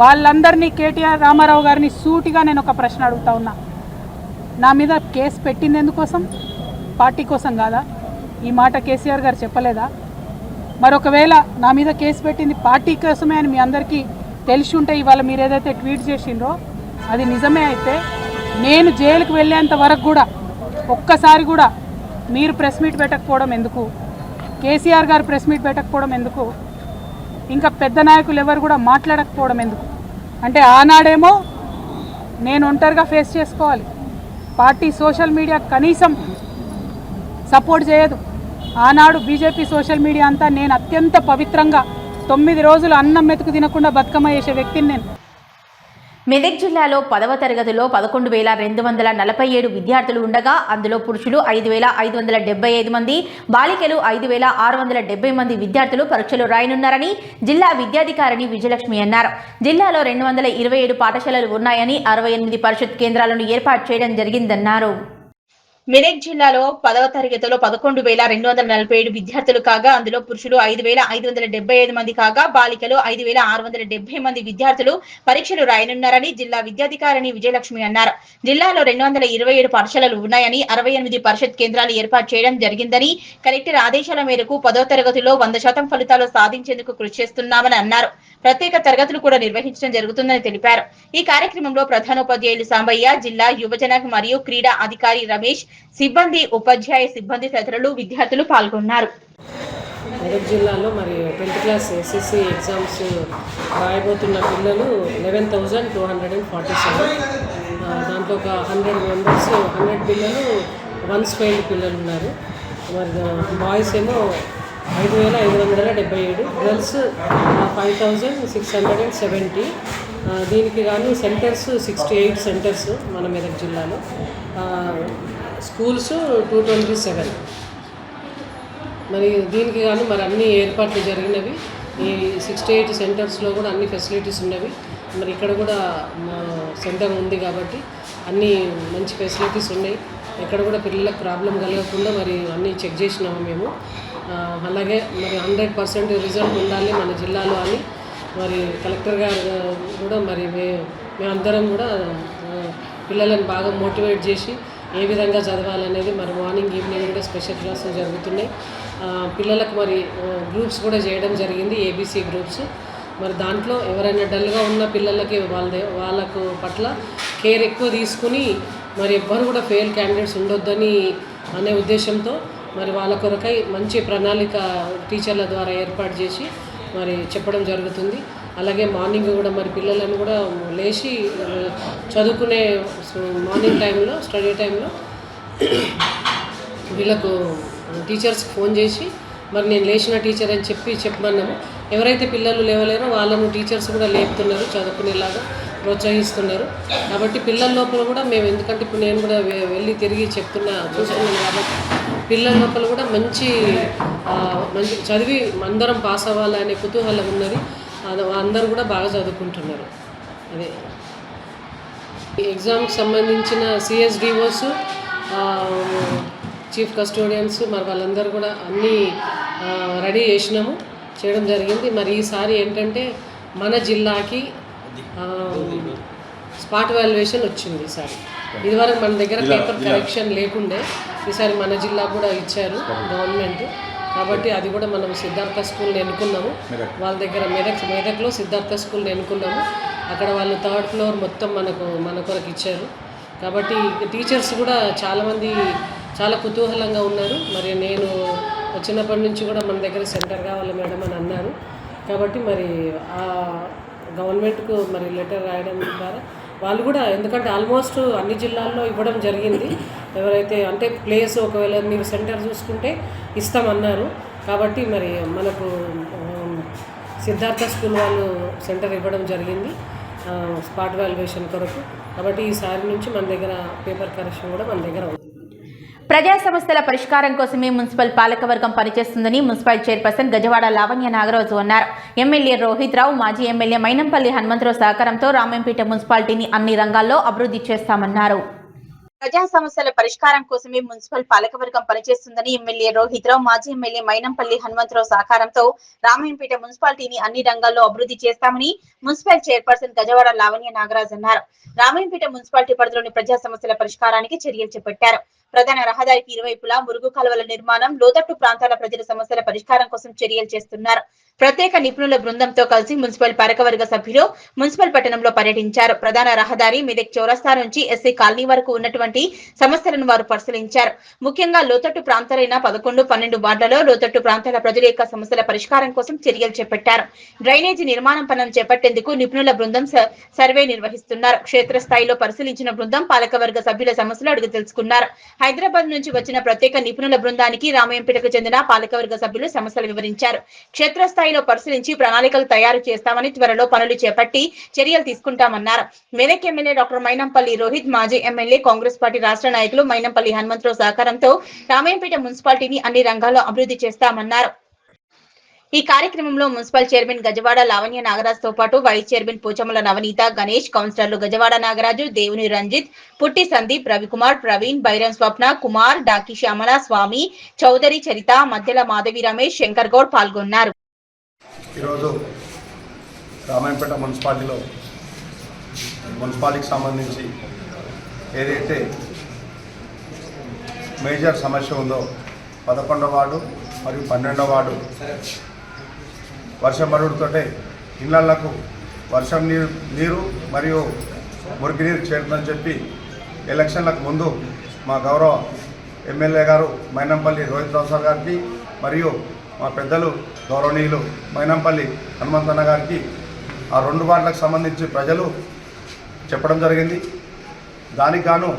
వాళ్ళందరినీ కేటీఆర్ రామారావు గారిని సూటిగా నేను ఒక ప్రశ్న అడుగుతా ఉన్నా. నా మీద కేసు పెట్టింది ఎందుకోసం? పార్టీ కోసం కాదా? ఈ మాట కేసీఆర్ గారు చెప్పలేదా? మరొకవేళ నా మీద కేసు పెట్టింది పార్టీ కోసమే అని మీ అందరికీ తెలిసి ఉంటే ఇవాళ మీరు ఏదైతే ట్వీట్ చేసిండ్రో అది నిజమే అయితే నేను జైలుకు వెళ్ళేంత వరకు కూడా ఒక్కసారి కూడా మీరు ప్రెస్ మీట్ పెట్టకపోవడం ఎందుకు? కేసీఆర్ గారు ప్రెస్ మీట్ పెట్టకపోవడం ఎందుకు? ఇంకా పెద్ద నాయకులు ఎవరు కూడా మాట్లాడకపోవడం ఎందుకు? అంటే ఆనాడేమో నేను ఒంటరిగా ఫేస్ చేసుకోవాలి, పార్టీ సోషల్ మీడియా కనీసం సపోర్ట్ చేయదు. ఆనాడు బీజేపీ సోషల్ మీడియా అంతా నేను అత్యంత పవిత్రంగా 9 రోజులు అన్నం మెతుకు తినకుండా బతుకమ్మ చేసే వ్యక్తిని నేను. మెదక్ జిల్లాలో 10వ తరగతిలో 11,247 విద్యార్థులు ఉండగా అందులో పురుషులు 5,575 మంది, బాలికలు 5,670 మంది విద్యార్థులు పరీక్షలు రాయనున్నారని జిల్లా విద్యాధికారిణి విజయలక్ష్మి అన్నారు. జిల్లాలో 227 పాఠశాలలు ఉన్నాయని 68 పరిషత్ కేంద్రాలను ఏర్పాటు చేయడం జరిగిందన్నారు. మెదక్ జిల్లాలో 10వ తరగతిలో 11,247 విద్యార్థులు కాగా అందులో పురుషులు 5,575 మంది కాగా బాలికలు 5,670 మంది విద్యార్థులు పరీక్షలు రాయనున్నారని జిల్లా విద్యాధికారిణి విజయలక్ష్మి అన్నారు. జిల్లాలో 227 పాఠశాలలు ఉన్నాయని 68 పరిషత్ కేంద్రాలు ఏర్పాటు చేయడం జరిగిందని, కలెక్టర్ ఆదేశాల మేరకు 10వ తరగతిలో 100% ఫలితాలు సాధించేందుకు కృషి చేస్తున్నామని అన్నారు. ప్రత్యేక తరగతులు కూడా నిర్వహించడం జరుగుతుందని తెలిపారు. ఈ కార్యక్రమంలో ప్రధానోపాధ్యాయులు సాంబయ్య, జిల్లా యువజన మరియు క్రీడా అధికారి రమేష్, సిబ్బంది, ఉపాధ్యాయ సిబ్బంది తదితరులు విద్యార్థులు పాల్గొన్నారు. మెదక్ జిల్లాలో మరి 10th క్లాస్ ఎస్ఎస్సి ఎగ్జామ్స్ రాయబోతున్న పిల్లలు 11,247. దాంట్లో ఒక 100 మెంబర్స్ 100 పిల్లలు వన్స్ ఫెయిల్డ్ పిల్లలు ఉన్నారు. మరి బాయ్స్ ఏమో 5,577, గర్ల్స్ 5,670. దీనికి కానీ సెంటర్స్ 68 సెంటర్స్ మన మెదక్ జిల్లాలో, స్కూల్స్ 227. మరి దీనికి గాను మరి అన్ని ఏర్పాట్లు జరిగినవి. ఈ 68 సెంటర్స్లో కూడా అన్ని ఫెసిలిటీస్ ఉన్నవి. మరి ఇక్కడ కూడా సెంటర్ ఉంది కాబట్టి అన్ని మంచి ఫెసిలిటీస్ ఉన్నాయి. ఎక్కడ కూడా పిల్లలకు ప్రాబ్లం కలగకుండా మరి అన్నీ చెక్ చేసినాము మేము. అలాగే మరి 100% రిజల్ట్ ఉండాలి మన జిల్లాలో అని మరి కలెక్టర్ గారు కూడా మరి మేమందరం కూడా పిల్లలను బాగా మోటివేట్ చేసి ఏ విధంగా చదవాలనేది మరి మార్నింగ్ ఈవినింగ్ కూడా స్పెషల్ క్లాసులు జరుగుతున్నాయి. పిల్లలకు మరి గ్రూప్స్ కూడా చేయడం జరిగింది, ఏబీసీ గ్రూప్స్. మరి దాంట్లో ఎవరైనా డల్గా ఉన్న పిల్లలకి వాళ్ళకు పట్ల కేర్ ఎక్కువ తీసుకుని మరి ఎవ్వరు కూడా ఫెయిల్ క్యాండిడేట్స్ ఉండొద్దని అనే ఉద్దేశంతో మరి వాళ్ళ కొరకై మంచి ప్రణాళిక టీచర్ల ద్వారా ఏర్పాటు చేసి మరి చెప్పడం జరుగుతుంది. అలాగే మార్నింగ్ కూడా మరి పిల్లలను కూడా లేచి చదువుకునే మార్నింగ్ టైంలో స్టడీ టైంలో వీళ్ళకు టీచర్స్కి ఫోన్ చేసి మరి నేను లేచిన టీచర్ అని చెప్పమన్నాము. ఎవరైతే పిల్లలు లేవలేరో వాళ్ళను టీచర్స్ కూడా లేపుతున్నారు, చదువుకునేలాగా ప్రోత్సహిస్తున్నారు. కాబట్టి పిల్లల లోపల కూడా మేము, ఎందుకంటే ఇప్పుడు నేను కూడా వెళ్ళి తిరిగి చూస్తున్నాను కాబట్టి పిల్లల లోపల కూడా మంచి చదివి అందరం పాస్ అవ్వాలనే కుతూహలం ఉన్నది. అందరూ కూడా బాగా చదువుకుంటున్నారు. అదే ఎగ్జామ్కి సంబంధించిన సిఎస్డిఓస్, చీఫ్ కస్టోడియన్స్ మరి వాళ్ళందరూ కూడా అన్నీ రెడీ చేయడం జరిగింది. మరి ఈసారి ఏంటంటే మన జిల్లాకి స్పాట్ వాల్యుయేషన్ వచ్చింది ఈసారి. ఇదివరకు మన దగ్గర పేపర్ కరెక్షన్ లేకుండే, ఈసారి మన జిల్లా కూడా ఇచ్చారు గవర్నమెంట్. కాబట్టి అది కూడా మనం సిద్ధార్థ స్కూల్ని ఎన్నుకున్నాము. వాళ్ళ దగ్గర మెదక్లో సిద్ధార్థ స్కూల్ని ఎన్నుకున్నాము. అక్కడ వాళ్ళు 3rd ఫ్లోర్ మొత్తం మన కొరకు ఇచ్చారు. కాబట్టి టీచర్స్ కూడా చాలామంది చాలా కుతూహలంగా ఉన్నారు. మరి నేను వచ్చినప్పటి నుంచి కూడా మన దగ్గర సెంటర్ కావాలి మేడం అని అన్నారు. కాబట్టి మరి ఆ గవర్నమెంట్కు మరి లెటర్ రాయడం ద్వారా వాళ్ళు కూడా, ఎందుకంటే ఆల్మోస్ట్ అన్ని జిల్లాల్లో ఇవ్వడం జరిగింది. ఎవరైతే అంటే ప్లేస్ ఒకవేళ మీరు సెంటర్ చూసుకుంటే ఇస్తామన్నారు. కాబట్టి మరి మనకు సిద్ధార్థ స్కూల్ వాళ్ళు సెంటర్ ఇవ్వడం జరిగింది స్పాట్ వాల్యుయేషన్ కొరకు. కాబట్టి ఈసారి నుంచి మన దగ్గర పేపర్ కరెక్షన్ కూడా మన దగ్గర అవుతుంది. ప్రజా సమస్యల పరిష్కారం కోసమే మున్సిపల్ పాలకవర్గం పనిచేస్తుందని మున్సిపల్ చైర్పర్సన్ గజవాడ లావణ్య నాగరాజు అన్నారు. ఎమ్మెల్యే రోహిత్ రావు, మాజీ ఎమ్మెల్యే మైనంపల్లి హనుమంతరావు సహకారంతో రామాయంపేట మున్సిపాలిటీని అన్ని రంగాల్లో అభివృద్ధి చేస్తామన్నారు. ప్రజా సమస్యల పరిష్కారం కోసమే మున్సిపల్ పాలకవర్గం పనిచేస్తుందని ఎమ్మెల్యే రోహిత్ రావు, మాజీ ఎమ్మెల్యే మైనంపల్లి హనుమంతరావు సహకారంతో రామాయంపేట మున్సిపాలిటీని అన్ని రంగాల్లో అభివృద్ధి చేస్తామని మున్సిపల్ చైర్పర్సన్ గజవాడ లావణ్య నాగరాజ్ అన్నారు. రామాయంపేట మున్సిపాలిటీ పరిధిలోని ప్రజా సమస్యల పరిష్కారానికి చర్యలు చేపట్టారు. ప్రధాన రహదారికి ఇరువైపులా మురుగు కాలువల నిర్మాణం, లోతట్టు ప్రాంతాల ప్రజల సమస్యల పరిష్కారం కోసం చర్యలు చేస్తున్నారు. ప్రత్యేక నిపుణుల బృందంతో కలిసి మున్సిపల్ పాలకవర్గ సభ్యులు మున్సిపల్ పట్టణంలో పర్యటించారు. ప్రధాన రహదారి మెదక్ చౌరస్తా నుంచి ఎస్సీ కాలనీ వరకు ఉన్నటువంటి సమస్యలను వారు పరిశీలించారు. ముఖ్యంగా లోతట్టు ప్రాంతాలైన 11, 12 వార్డులలో లోతట్టు ప్రాంతాల ప్రజల యొక్క సమస్యల పరిష్కారం కోసం చర్యలు చేపట్టారు. డ్రైనేజీ నిర్మాణం పనులను చేపట్టేందుకు నిపుణుల బృందం సర్వే నిర్వహిస్తున్నారు. క్షేత్రస్థాయిలో పరిశీలించిన బృందం పాలకవర్గ సభ్యుల సమస్యలు అడిగి తెలుసుకున్నారు. హైదరాబాద్ నుంచి వచ్చిన ప్రత్యేక నిపుణుల బృందానికి రామాయంపేటకు చెందిన పాలకవర్గ సభ్యులు సమస్యలు వివరించారు. క్షేత్రస్థాయిలో పరిశీలించి ప్రణాళికలు తయారు చేస్తామని, త్వరలో పనులు చేపట్టి చర్యలు తీసుకుంటామన్నారు. మెదక్ ఎమ్మెల్యే డాక్టర్ మైనంపల్లి రోహిత్, మాజీ ఎమ్మెల్యే కాంగ్రెస్ పార్టీ రాష్ట్ర నాయకులు మైనంపల్లి హనుమంతరావు సహకారంతో రామాయంపేట మున్సిపాలిటీని అన్ని రంగాల్లో అభివృద్ధి చేస్తామన్నారు. ఈ కార్యక్రమంలో మున్సిపల్ చైర్మన్ గజవాడ లావణ్య నాగరాజ్ తో పాటు వైస్ చైర్మన్ పోచమ్మల నవనీత, గణేష్, కౌన్సిలర్లు గజవాడ నాగరాజు, దేవుని రంజిత్, పుట్టి సందీప్, రవికుమార్, ప్రవీణ్, బైరం స్వప్న, కుమార్, డాకి శ్యామల, స్వామి, చౌదరి, చరిత, మధ్యల మాధవి రమేష్, శంకర్ గౌడ్ పాల్గొన్నారు. ఈరోజు రామాయంపేట మున్సిపాలిటీకి సంబంధించి ఏదైతే మేజర్ సమస్య ఉందో 11వ వార్డు మరియు 12వ వార్డు వర్షం పడుతుంటే ఇళ్లకు వర్షం నీరు మరియు మురికి నీరు చేరుతుందని చెప్పి ఎలక్షన్లకు ముందు మా గౌరవ ఎమ్మెల్యే గారు మైనంపల్లి రోహిత్ రావు సార్ గారికి మరియు మా పెద్దలు గౌరవనీయులు మైనంపల్లి హనుమంతన్న గారికి ఆ 2 వార్డులకు సంబంధించి ప్రజలు చెప్పడం జరిగింది. దానికి గాను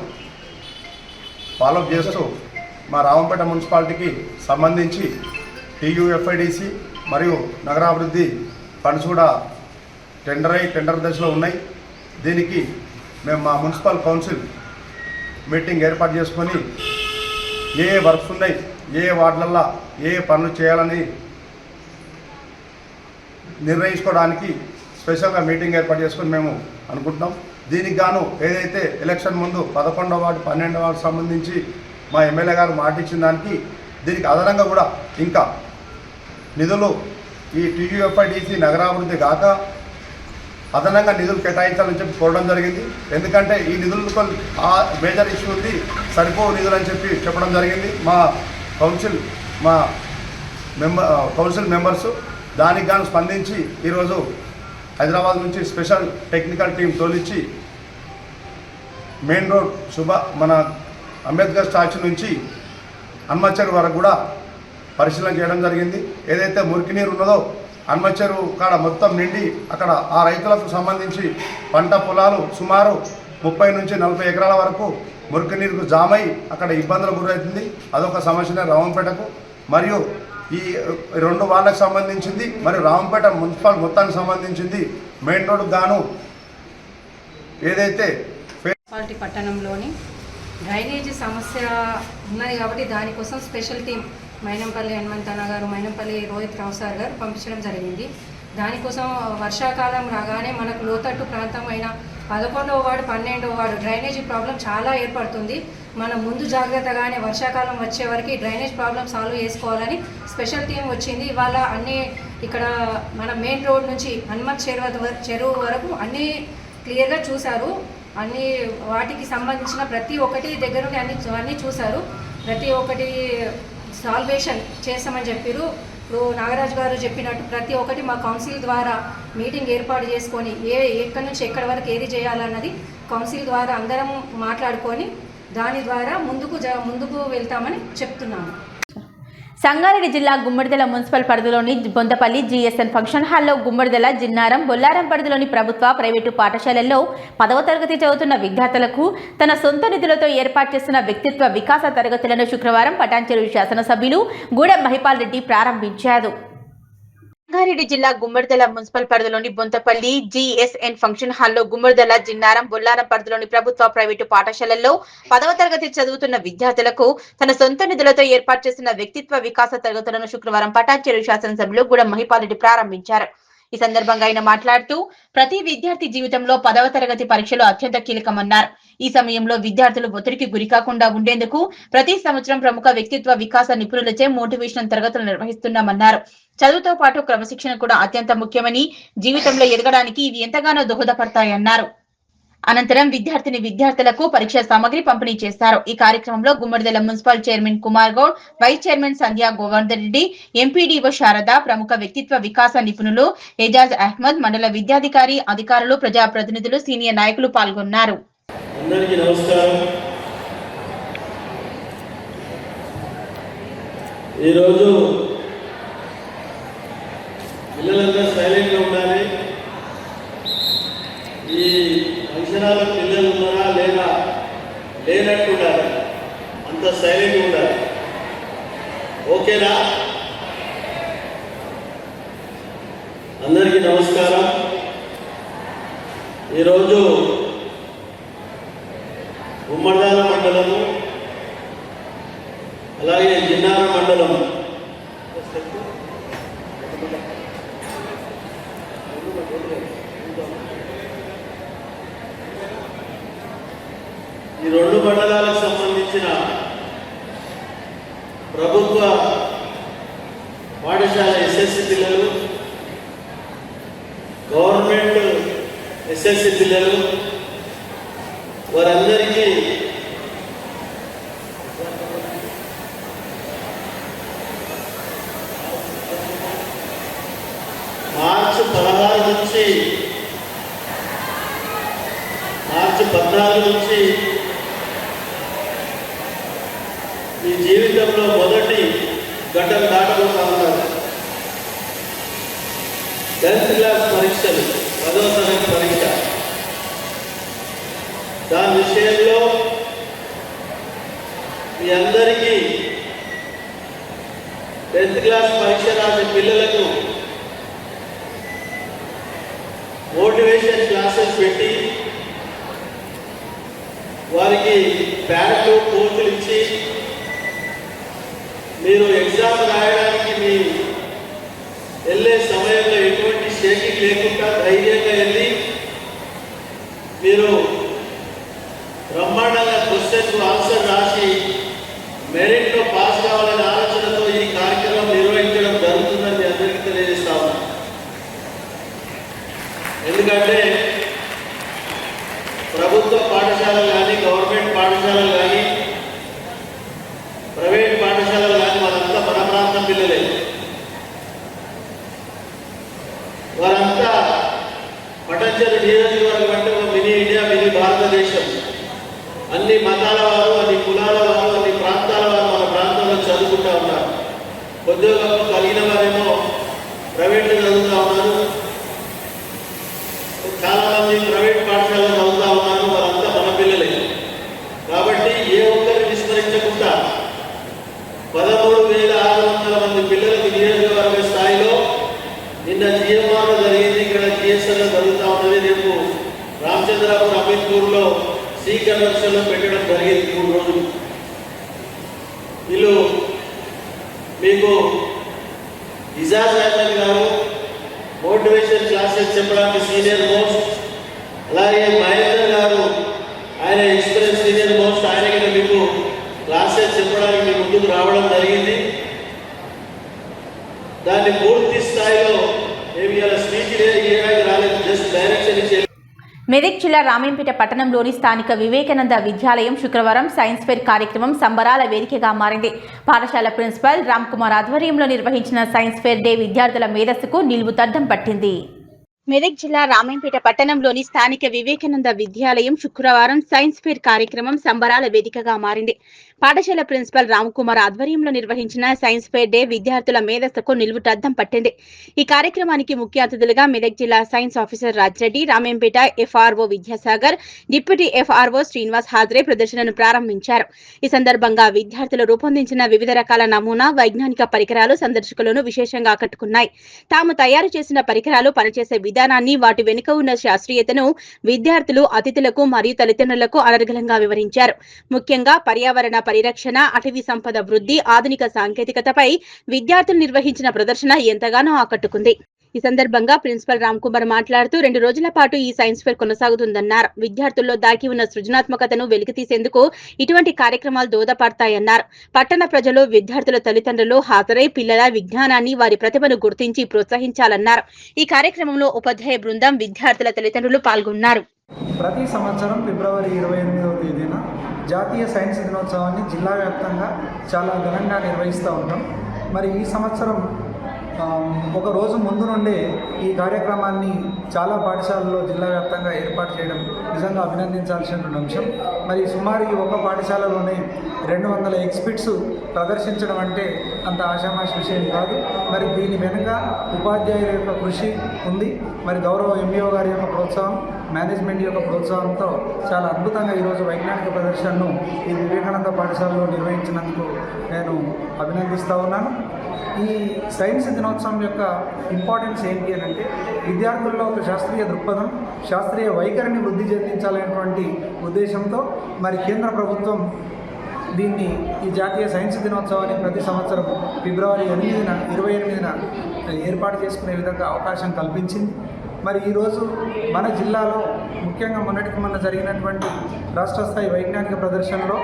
ఫాలోఅప్ చేస్తూ మా రామంపేట మున్సిపాలిటీకి సంబంధించి టీయూఎఫ్ఐడిసి మరియు నగరాభివృద్ధి ఫండ్స్ కూడా టెండర్ దశలో ఉన్నాయి. దీనికి మేము మా మున్సిపల్ కౌన్సిల్ మీటింగ్ ఏర్పాటు చేసుకొని ఏ వర్క్స్ ఉన్నాయి, ఏ వార్డులల్లో ఏ పనులు చేయాలని నిర్ణయించుకోవడానికి స్పెషల్గా మీటింగ్ ఏర్పాటు చేసుకొని మేము అనుకుంటున్నాం. దీనికి గాను ఏదైతే ఎలక్షన్ ముందు 11వ వార్డు 12వ వార్డు సంబంధించి మా ఎమ్మెల్యే గారు మాట ఇచ్చిన దానికి దీనికి అదనంగా కూడా ఇంకా నిధులు ఈ టీయూఎఫ్ఐడిసి నగరాభివృద్ధి కాక అదనంగా నిధులు కేటాయించాలని చెప్పి కోరడం జరిగింది. ఎందుకంటే ఈ నిధులకు ఆ మేజర్ ఇష్యూ ఉంది, సరిపోవు నిధులు అని చెప్పి చెప్పడం జరిగింది మా కౌన్సిల్ మెంబర్స్. దానికి గాను స్పందించి ఈరోజు హైదరాబాద్ నుంచి స్పెషల్ టెక్నికల్ టీం తోలిచ్చి మెయిన్ రోడ్ మన అంబేద్కర్ స్టాచ్యూ నుంచి హనుమచ్చరు వరకు కూడా పరిశీలన చేయడం జరిగింది. ఏదైతే మురికి నీరు ఉన్నదో హనుమచ్చరు కాడ మొత్తం నిండి అక్కడ ఆ రైతులకు సంబంధించి పంట పొలాలు సుమారు 30 నుంచి 40 ఎకరాల వరకు మురికి నీరుకు జామై అక్కడ ఇబ్బందులకు గురవుతుంది. అదొక సమస్యనే రామంపేటకు. మరియు ఈ 2 వార్డులకు సంబంధించింది మరియు రామంపేట మున్సిపల్ మొత్తానికి సంబంధించింది మెయిన్ రోడ్డు గాను ఏదైతే మున్సిపాలిటీ పట్టణంలోని డ్రైనేజీ సమస్య ఉన్నది కాబట్టి దానికోసం స్పెషల్ టీం మైనంపల్లి హనుమంతన్న గారు, మైనంపల్లి రోహిత్ రావు సార్ గారు పంపించడం జరిగింది. దానికోసం వర్షాకాలం రాగానే మనకు లోతట్టు ప్రాంతం అయిన 11వ వార్డు 12వ వార్డు డ్రైనేజీ ప్రాబ్లం చాలా ఏర్పడుతుంది. మనం ముందు జాగ్రత్తగానే వర్షాకాలం వచ్చే వరకు డ్రైనేజ్ ప్రాబ్లం సాల్వ్ చేసుకోవాలని స్పెషల్ టీం వచ్చింది. ఇవాళ అన్నీ ఇక్కడ మన మెయిన్ రోడ్ నుంచి హనుమత్ చెరువు వరకు అన్నీ క్లియర్గా చూశారు. అన్ని వాటికి సంబంధించిన ప్రతి ఒక్కటి దగ్గర నుండి అన్నీ చూశారు. ప్రతి ఒక్కటి సాల్వేషన్ చేస్తామని చెప్పారు. ఇప్పుడు నాగరాజు గారు చెప్పినట్టు ప్రతి ఒక్కటి మా కౌన్సిల్ ద్వారా మీటింగ్ ఏర్పాటు చేసుకొని ఎక్కడి నుంచి ఎక్కడి వరకు ఏది చేయాలన్నది కౌన్సిల్ ద్వారా అందరం మాట్లాడుకొని దాని ద్వారా ముందుకు వెళ్తామని చెప్తున్నాను. సంగారెడ్డి జిల్లా గుమ్మడిదల మున్సిపల్ పరిధిలోని బొందపల్లి జీఎస్ఎన్ ఫంక్షన్ హాల్లో గుమ్మడిదల, జిన్నారం, బొల్లారం పరిధిలోని ప్రభుత్వ, ప్రైవేటు పాఠశాలల్లో 10వ తరగతి చదువుతున్న విద్యార్థులకు తన సొంత నిధులతో ఏర్పాటు చేసిన వ్యక్తిత్వ వికాస తరగతులను శుక్రవారం పటాన్చెరు శాసనసభ్యులు గూడెం మహిపాల్ రెడ్డి ప్రారంభించారు. రంగారెడ్డి జిల్లా గుమ్మడిదల మున్సిపల్ పరిధిలోని బొంతపల్లి జిఎస్ఎన్ ఫంక్షన్ హాల్లో గుమ్మడిదల జిన్నారం బొల్లారం పరిధిలోని ప్రభుత్వ ప్రైవేటు పాఠశాలల్లో 10వ తరగతి చదువుతున్న విద్యార్థులకు తన సొంత నిధులతో ఏర్పాటు చేసిన వ్యక్తిత్వ వికాస తరగతులను శుక్రవారం పటాన్చెరు శాసనసభ్యులు గూడెం మహిపాల్రెడ్డి ప్రారంభించారు. ఈ సందర్భంగా ఆయన మాట్లాడుతూ ప్రతి విద్యార్థి జీవితంలో 10వ తరగతి పరీక్షలు అత్యంత కీలకమన్నారు. ఈ సమయంలో విద్యార్థులు ఒత్తిడికి గురికాకుండా ఉండేందుకు ప్రతి సంవత్సరం ప్రముఖ వ్యక్తిత్వ వికాస నిపుణులచే మోటివేషనల్ తరగతులు నిర్వహిస్తున్నామన్నారు. చదువుతో పాటు క్రమశిక్షణ కూడా అత్యంత ముఖ్యమని, జీవితంలో ఎదగడానికి ఇవి ఎంతగానో దోహదపడతాయన్నారు. అనంతరం విద్యార్థులకు పరీక్షా సామగ్రి పంపిణీ చేశారు. ఈ కార్యక్రమంలో Gummadidala municipal chairman Kumar Goud, vice chairman Sandhya Govardhan Reddy, MPDO Sharada, ప్రముఖ వ్యక్తిత్వ వికాస నిపుణులు ఎజాజ్ అహ్మద్, మండల విద్యాధికారి, అధికారులు, ప్రజాప్రతినిధులు, సీనియర్ నాయకులు పాల్గొన్నారు. అందరికీ నమస్కారం. ఈరోజు పిల్లలందరూ సైలెంట్గా ఉండాలి. ఈ ఫంక్షనాల పిల్లలు ఉన్నారా లేదా లేనట్టు ఉండాలి, అంత సైలెంట్గా ఉండాలి. ఓకేనా? అందరికీ నమస్కారం. ఈరోజు గుమ్మడిదల మండలము అలాగే జిన్నారం మండలం ఈ రెండు మండలాలకు సంబంధించిన ప్రభుత్వ పాఠశాల ఎస్ఎస్సి పిల్లలు, గవర్నమెంట్ ఎస్ఎస్సి పిల్లలు, వారందరికీ మార్చి 14 నుంచి ఈ జీవితంలో మొదటి ఘట్టం దాటబోతా ఉన్నారు. 10th క్లాస్ పరీక్షలు, 10వ తరగతి పరీక్ష. దాని విషయంలో మీ అందరికీ 10th క్లాస్ పరీక్ష రాసే పిల్లలకు మోటివేషన్ క్లాసెస్ పెట్టి వారికి ప్యాడ్లు, కోర్సులు ఇచ్చి మీరు ఎగ్జామ్ రాయడానికి మీ వెళ్ళే సమయంలో ఎటువంటి షేకింగ్ లేకుండా ధైర్యంగా వెళ్ళి మీరు బ్రహ్మాండంగా క్వశ్చన్కు ఆన్సర్ రాసి మెరిట్లో పాస్ కావాలనే ఆలోచనతో ఈ కార్యక్రమం నిర్వహించడం జరుగుతుందని మీ అందరికీ తెలియజేస్తా ఉన్నాను. ఎందుకంటే ప్రభుత్వ పాఠశాలలు కానీ, గవర్నమెంట్ పాఠశాలలు కానీ, ప్రైవేట్ పాఠశాలలు కానీ వారంతా మన ప్రాంతం పిల్లలే. వారంతా పటాన్చెరు నియోజకవర్గం అంటే ఒక మినీ ఇండియా, మినీ భారతదేశం. అన్ని మతాల వారు, అన్ని కులాల వారు, అన్ని ప్రాంతాల వారు మన ప్రాంతంలో చదువుకుంటూ ఉన్నారు. ఉద్యోగం కలిగిన వారేమో ప్రైవేట్లో చదువుతూ ఉన్నారు, చాలా మంది ప్రైవేట్ పాఠశాలలో చదువుతూ ఉన్నారు. వారంతా మన పిల్లలే. కాబట్టి ఏ ఒక్కరిని విస్మరించకుండా 13,600 మంది పిల్లలకు నియోజకవర్గ స్థాయిలో నిన్న జిఎంఆర్లో జరిగింది, ఇక్కడ జిఎస్ఎల్లో జరుగుతూ ఉన్నది. రేపు రామచంద్రాపురం, అమీర్పూర్లో సి కన్వర్షన్లో పెట్టడం జరిగింది 3 రోజులు. వీళ్ళు మీకు ఇజాజ్ అహ్మద్ గారు మోటివేషన్ క్లాసెస్ చెప్పడానికి సీనియర్ మోస్ట్, అలాగే మహేందర్ గారు ఆయన ఎక్స్పీరియన్స్ సీనియర్ మోస్ట్, ఆయనకి మీకు క్లాసెస్ చెప్పడానికి మీ ముందుకు రావడం జరిగింది. దాన్ని పూర్తి స్థాయిలో ఏమి అలా స్పీచ్ రాలేదు, జస్ట్ డైరెక్షన్ ఇచ్చే. మెదక్ జిల్లా రామేంపేట పట్టణంలోని స్థానిక వివేకానంద విద్యాలయం శుక్రవారం సైన్స్ ఫెయిర్ కార్యక్రమం సంబరాల వేదికగా మారింది. పాఠశాల ప్రిన్సిపల్ రామ్ కుమార్ ఆధ్వర్యంలో నిర్వహించిన సైన్స్ ఫెయిర్ డే విద్యార్థుల మేధస్సుకు నిలువుతద్దం పట్టింది. మెదక్ జిల్లా రామేంపేట పట్టణంలోని స్థానిక వివేకానంద విద్యాలయం శుక్రవారం సైన్స్ ఫేర్ కార్యక్రమం సంబరాల వేదికగా మారింది. పాఠశాల ప్రిన్సిపల్ రామ్కుమార్ ఆధ్వర్యంలో నిర్వహించిన సైన్స్ ఫేర్ డే విద్యార్థుల మేధస్సుకు నిలువుటద్దం పట్టింది. ఈ కార్యక్రమానికి ముఖ్య అతిథులుగా మెదక్ జిల్లా science officer Raj Reddy, Ramayampet FRO Vidyasagar, deputy FRO Srinivas హాజరై ప్రదర్శనను ప్రారంభించారు. ఈ సందర్భంగా విద్యార్థులు రూపొందించిన వివిధ రకాల నమూనా వైజ్ఞానిక పరికరాలు సందర్శకులను విశేషంగా ఆకట్టుకున్నాయి. తాము తయారు చేసిన పరికరాలు పనిచేసే విధానాన్ని, వాటి వెనుక ఉన్న శాస్త్రీయతను విద్యార్థులు అతిథులకు మరియు తల్లిదండ్రులకు అనర్గళంగా వివరించారు. ముఖ్యంగా పర్యావరణ పరిరక్షణ, అటవీ సంపద వృద్ధి, ఆధునిక సాంకేతికతపై విద్యార్థులు నిర్వహించిన ప్రదర్శన ఎంతగానో ఆకట్టుకుంది. ఈ సందర్భంగా ప్రిన్సిపల్ రామ్కుమార్ మాట్లాడుతూ 2 రోజుల పాటు ఈ సైన్స్ ఫేర్ కొనసాగుతుందన్నారు. విద్యార్థుల్లో దాగి ఉన్న సృజనాత్మకతను వెలికితీసేందుకు ఇటువంటి కార్యక్రమాలు దోహదపడతాయన్నారు. పట్టణ ప్రజలు, విద్యార్థుల తల్లిదండ్రులు హాజరై పిల్లల విజ్ఞానాన్ని, వారి ప్రతిభను గుర్తించి ప్రోత్సహించాలన్నారు. ఈ కార్యక్రమంలో ఉపాధ్యాయ బృందం, విద్యార్థుల తల్లిదండ్రులు పాల్గొన్నారు. ప్రతి సంవత్సరం ఫిబ్రవరి 28వ తేదీన జాతీయ సైన్స్ దినోత్సవాన్ని జిల్లా వ్యాప్తంగా చాలా ఘనంగా నిర్వహిస్తూ ఉంటాం. మరి ఈ సంవత్సరం ఒక రోజు ముందు నుండే ఈ కార్యక్రమాన్ని చాలా పాఠశాలల్లో జిల్లా వ్యాప్తంగా ఏర్పాటు చేయడం నిజంగా అభినందించాల్సినటువంటి అంశం. మరి సుమారు ఈ ఒక పాఠశాలలోనే 200 ఎగ్జిబిట్స్ ప్రదర్శించడం అంటే అంత ఆషామాషి విషయం కాదు. మరి దీని వెనుక ఉపాధ్యాయుల యొక్క కృషి ఉంది. మరి గౌరవ MBO గారి యొక్క ప్రోత్సాహం, మేనేజ్మెంట్ యొక్క ప్రోత్సాహంతో చాలా అద్భుతంగా ఈరోజు వైజ్ఞానిక ప్రదర్శనను ఈ వివేకానంద పాఠశాలలో నిర్వహించినందుకు నేను అభినందిస్తూ ఉన్నాను. ఈ సైన్స్ దినోత్సవం యొక్క ఇంపార్టెన్స్ ఏంటి అని అంటే విద్యార్థుల్లో ఒక శాస్త్రీయ దృక్పథం, శాస్త్రీయ వైఖరిని వృద్ధి చెందించాలనేటువంటి ఉద్దేశంతో మరి కేంద్ర ప్రభుత్వం దీన్ని ఈ జాతీయ సైన్స్ దినోత్సవాన్ని ప్రతి సంవత్సరం ఫిబ్రవరి 28న ఏర్పాటు చేసుకునే విధంగా అవకాశం కల్పించింది. మరి ఈరోజు మన జిల్లాలో ముఖ్యంగా మొన్న జరిగినటువంటి రాష్ట్ర స్థాయి వైజ్ఞానిక ప్రదర్శనలో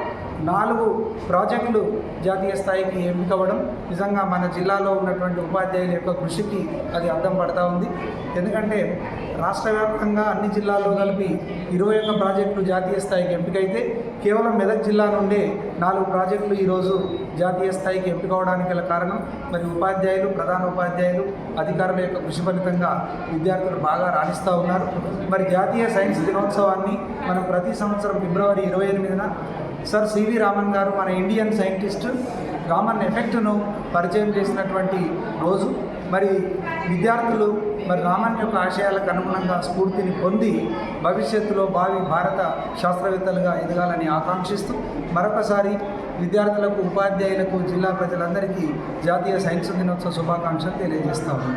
4 ప్రాజెక్టులు జాతీయ స్థాయికి ఎంపికవ్వడం నిజంగా మన జిల్లాలో ఉన్నటువంటి ఉపాధ్యాయుల యొక్క కృషికి అది అద్దం పడతా ఉంది. ఎందుకంటే రాష్ట్ర వ్యాప్తంగా అన్ని జిల్లాల్లో కలిపి 21 ప్రాజెక్టులు జాతీయ స్థాయికి ఎంపికైతే కేవలం మెదక్ జిల్లా నుండే 4 ప్రాజెక్టులు ఈరోజు జాతీయ స్థాయికి ఎంపికవడానికి గల కారణం మరి ఉపాధ్యాయులు, ప్రధాన ఉపాధ్యాయులు, అధికారుల యొక్క కృషి ఫలితంగా విద్యార్థులు బాగా రాణిస్తూ ఉన్నారు. మరి జాతీయ సైన్స్ దినోత్సవాన్ని మనం ప్రతి సంవత్సరం ఫిబ్రవరి 28న సర్ CV రామన్ గారు మన ఇండియన్ సైంటిస్ట్ రామన్ ఎఫెక్ట్ను పరిచయం చేసినటువంటి రోజు. మరి విద్యార్థులు మరి రామన్ యొక్క ఆశయాలకు అనుగుణంగా స్ఫూర్తిని పొంది భవిష్యత్తులో భారత శాస్త్రవేత్తలుగా ఎదగాలని ఆకాంక్షిస్తూ మరొకసారి విద్యార్థులకు, ఉపాధ్యాయులకు, జిల్లా ప్రజలందరికీ జాతీయ సైన్స్ దినోత్సవ శుభాకాంక్షలు తెలియజేస్తాము.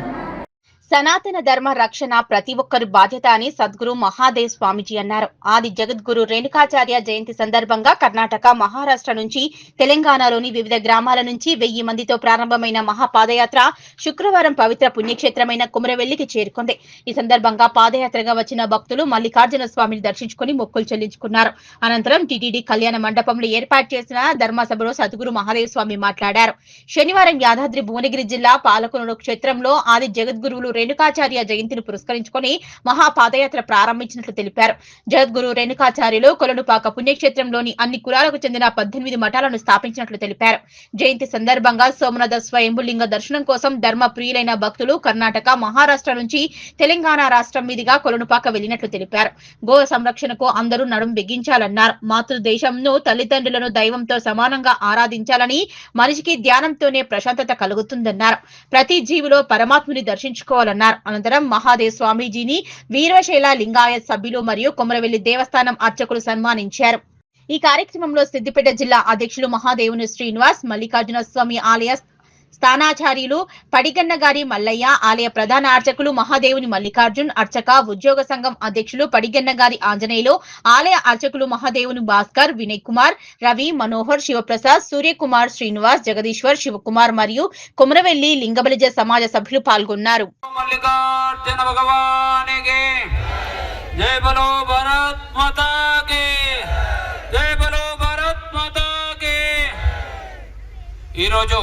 సనాతన ధర్మ రక్షణ ప్రతి ఒక్కరి బాధ్యత అని సద్గురు మహాదేవ్ స్వామిజీ అన్నారు. ఆది జగద్గురు రేణుకాచార్య జయంతి సందర్భంగా కర్ణాటక, మహారాష్ట్ర నుంచి తెలంగాణలోని వివిధ గ్రామాల నుంచి 1000 మందితో ప్రారంభమైన మహాపాదయాత్ర శుక్రవారం పవిత్ర పుణ్యక్షేత్రమైన కుమరవెల్లికి చేరుకుంది. ఈ సందర్భంగా పాదయాత్రగా వచ్చిన భక్తులు మల్లికార్జున స్వామిని దర్శించుకుని మొక్కులు చెల్లించుకున్నారు. అనంతరం టీటీడీ కళ్యాణ మండపంలో ఏర్పాటు చేసిన ధర్మసభలో సద్గురు మహాదేవ్ స్వామి మాట్లాడారు. శనివారం యాదాద్రి భువనగిరి జిల్లా పాలకొండ క్షేత్రంలో ఆది జగద్గురువులు రేణుకాచార్య జయంతిని పురస్కరించుకొని మహాపాదయాత్ర ప్రారంభించినట్లు తెలిపారు. జగద్గురు రేణుకాచార్యులు కొలనుపాక పుణ్యక్షేత్రంలోని అన్ని కులాలకు చెందిన 18 మఠాలను స్థాపించినట్లు తెలిపారు. జయంతి సందర్భంగా సోమనాథ స్వయంభులింగ దర్శనం కోసం ధర్మ ప్రియులైన భక్తులు కర్ణాటక, మహారాష్ట్ర నుంచి తెలంగాణ రాష్ట్రం మీదుగా కొలనుపాక వెళ్లినట్లు తెలిపారు. గో సంరక్షణకు అందరూ నడుం బిగించాలన్నారు. మాతృదేశంను, తల్లిదండ్రులను దైవంతో సమానంగా ఆరాధించాలని, మనిషికి ధ్యానంతోనే ప్రశాంతత కలుగుతుందన్నారు. ప్రతి జీవిలో పరమాత్ముని దర్శించుకోవాలన్నారు. అనంతరం మహాదేవ్ స్వామీజీని వీరశైల లింగాయత్ సభ్యులు మరియు కొమరవెల్లి దేవస్థానం అర్చకులు సన్మానించారు. ఈ కార్యక్రమంలో సిద్దిపేట జిల్లా అధ్యక్షులు మహాదేవుని శ్రీనివాస్, మల్లికార్జున స్వామి ఆలయ స్థానాచార్యులు పడిగన్నగారి మల్లయ్య, ఆలయ ప్రధాన అర్చకులు మహాదేవుని మల్లికార్జున్, అర్చక ఉద్యోగ సంఘం అధ్యక్షులు పడిగన్నగారి ఆంజనేయులు, ఆలయ అర్చకులు మహాదేవుని భాస్కర్, వినయ్ కుమార్, రవి, మనోహర్, శివప్రసాద్, సూర్యకుమార్, శ్రీనివాస్, జగదీశ్వర్, శివకుమార్ మరియు కొమరవెల్లి లింగబలిజ సమాజ సభ్యులు పాల్గొన్నారు. మల్లికార్జున భగవానికి జై బలో భారత్ మాతా కి జై బలో భారత్ మాతా కి. ఈరోజు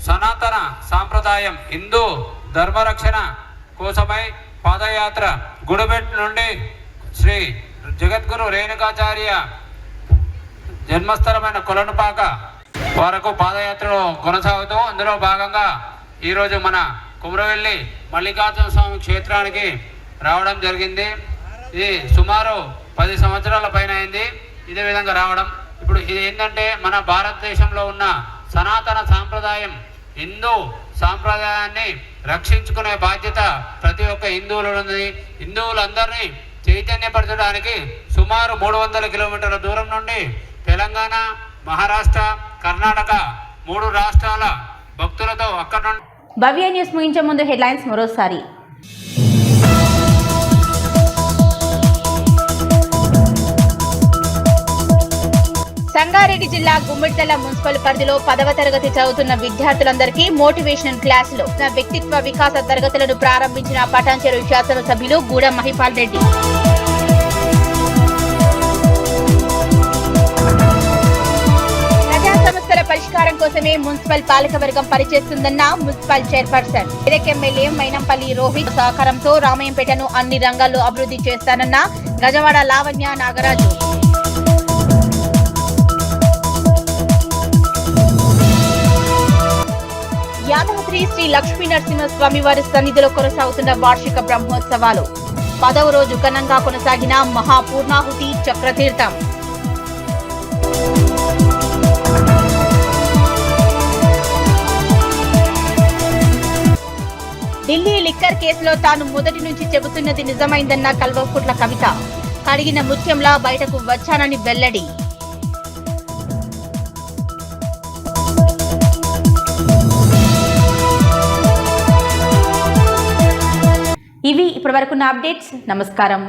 సనాతన సాంప్రదాయం హిందూ ధర్మరక్షణ కోసమై పాదయాత్ర గుడిబెట్ నుండి శ్రీ జగద్గురు రేణుకాచార్య జన్మస్థలమైన కొలనుపాక వరకు పాదయాత్రలో కొనసాగుతూ అందులో భాగంగా ఈరోజు మన కుమరవెల్లి మల్లికార్జున స్వామి క్షేత్రానికి రావడం జరిగింది. ఇది సుమారు 10 సంవత్సరాల పైన అయింది ఇదే విధంగా రావడం. ఇప్పుడు ఇది ఏంటంటే మన భారతదేశంలో ఉన్న సనాతన సాంప్రదాయం, హిందూ సాంప్రదాయాన్ని రక్షించుకునే బాధ్యత ప్రతి ఒక్క హిందువులు ఉంది. హిందువులందరినీ చైతన్యపరచడానికి సుమారు 300 కిలోమీటర్ల దూరం నుండి తెలంగాణ, మహారాష్ట్ర, కర్ణాటక 3 రాష్ట్రాల భక్తులతో అక్కడ నుండి. భవ్య న్యూస్ ముగించే ముందు హెడ్లైన్స్ మరోసారి. సంగారెడ్డి జిల్లా గుమ్మిడితల మున్సిపల్ పరిధిలో 10వ తరగతి చదువుతున్న విద్యార్థులందరికీ మోటివేషనల్ క్లాసులు, వ్యక్తిత్వ వికాస తరగతులను ప్రారంభించిన పటాన్చెరు శాసనసభ్యులు గూడెం మహిపాల్ రెడ్డి. ప్రజా సమస్యల పరిష్కారం కోసమే మున్సిపల్ పాలకవర్గం పనిచేస్తుందన్న municipal chairperson. Medak MLA Mynampally Rohit సహకారంతో రామయ్యంపేటను అన్ని రంగాల్లో అభివృద్ధి చేస్తానన్న గజవాడ లావణ్య నాగరాజు. యాదాద్రి శ్రీ లక్ష్మీ నరసింహస్వామి వారి సన్నిధిలో కొనసాగుతున్న వార్షిక బ్రహ్మోత్సవాలు 10వ రోజు ఘనంగా కొనసాగిన మహాపూర్ణాహుతి చక్రతీర్థం. ఢిల్లీ లిక్కర్ కేసులో తాను మొదటి నుంచి చెబుతున్నది నిజమైందన్న కల్వకుట్ల కవిత. కడిగిన ముత్యంలా బయటకు వచ్చానని వెల్లడి. ఇవి ఇప్పటివరకున్న అప్డేట్స్. నమస్కారం.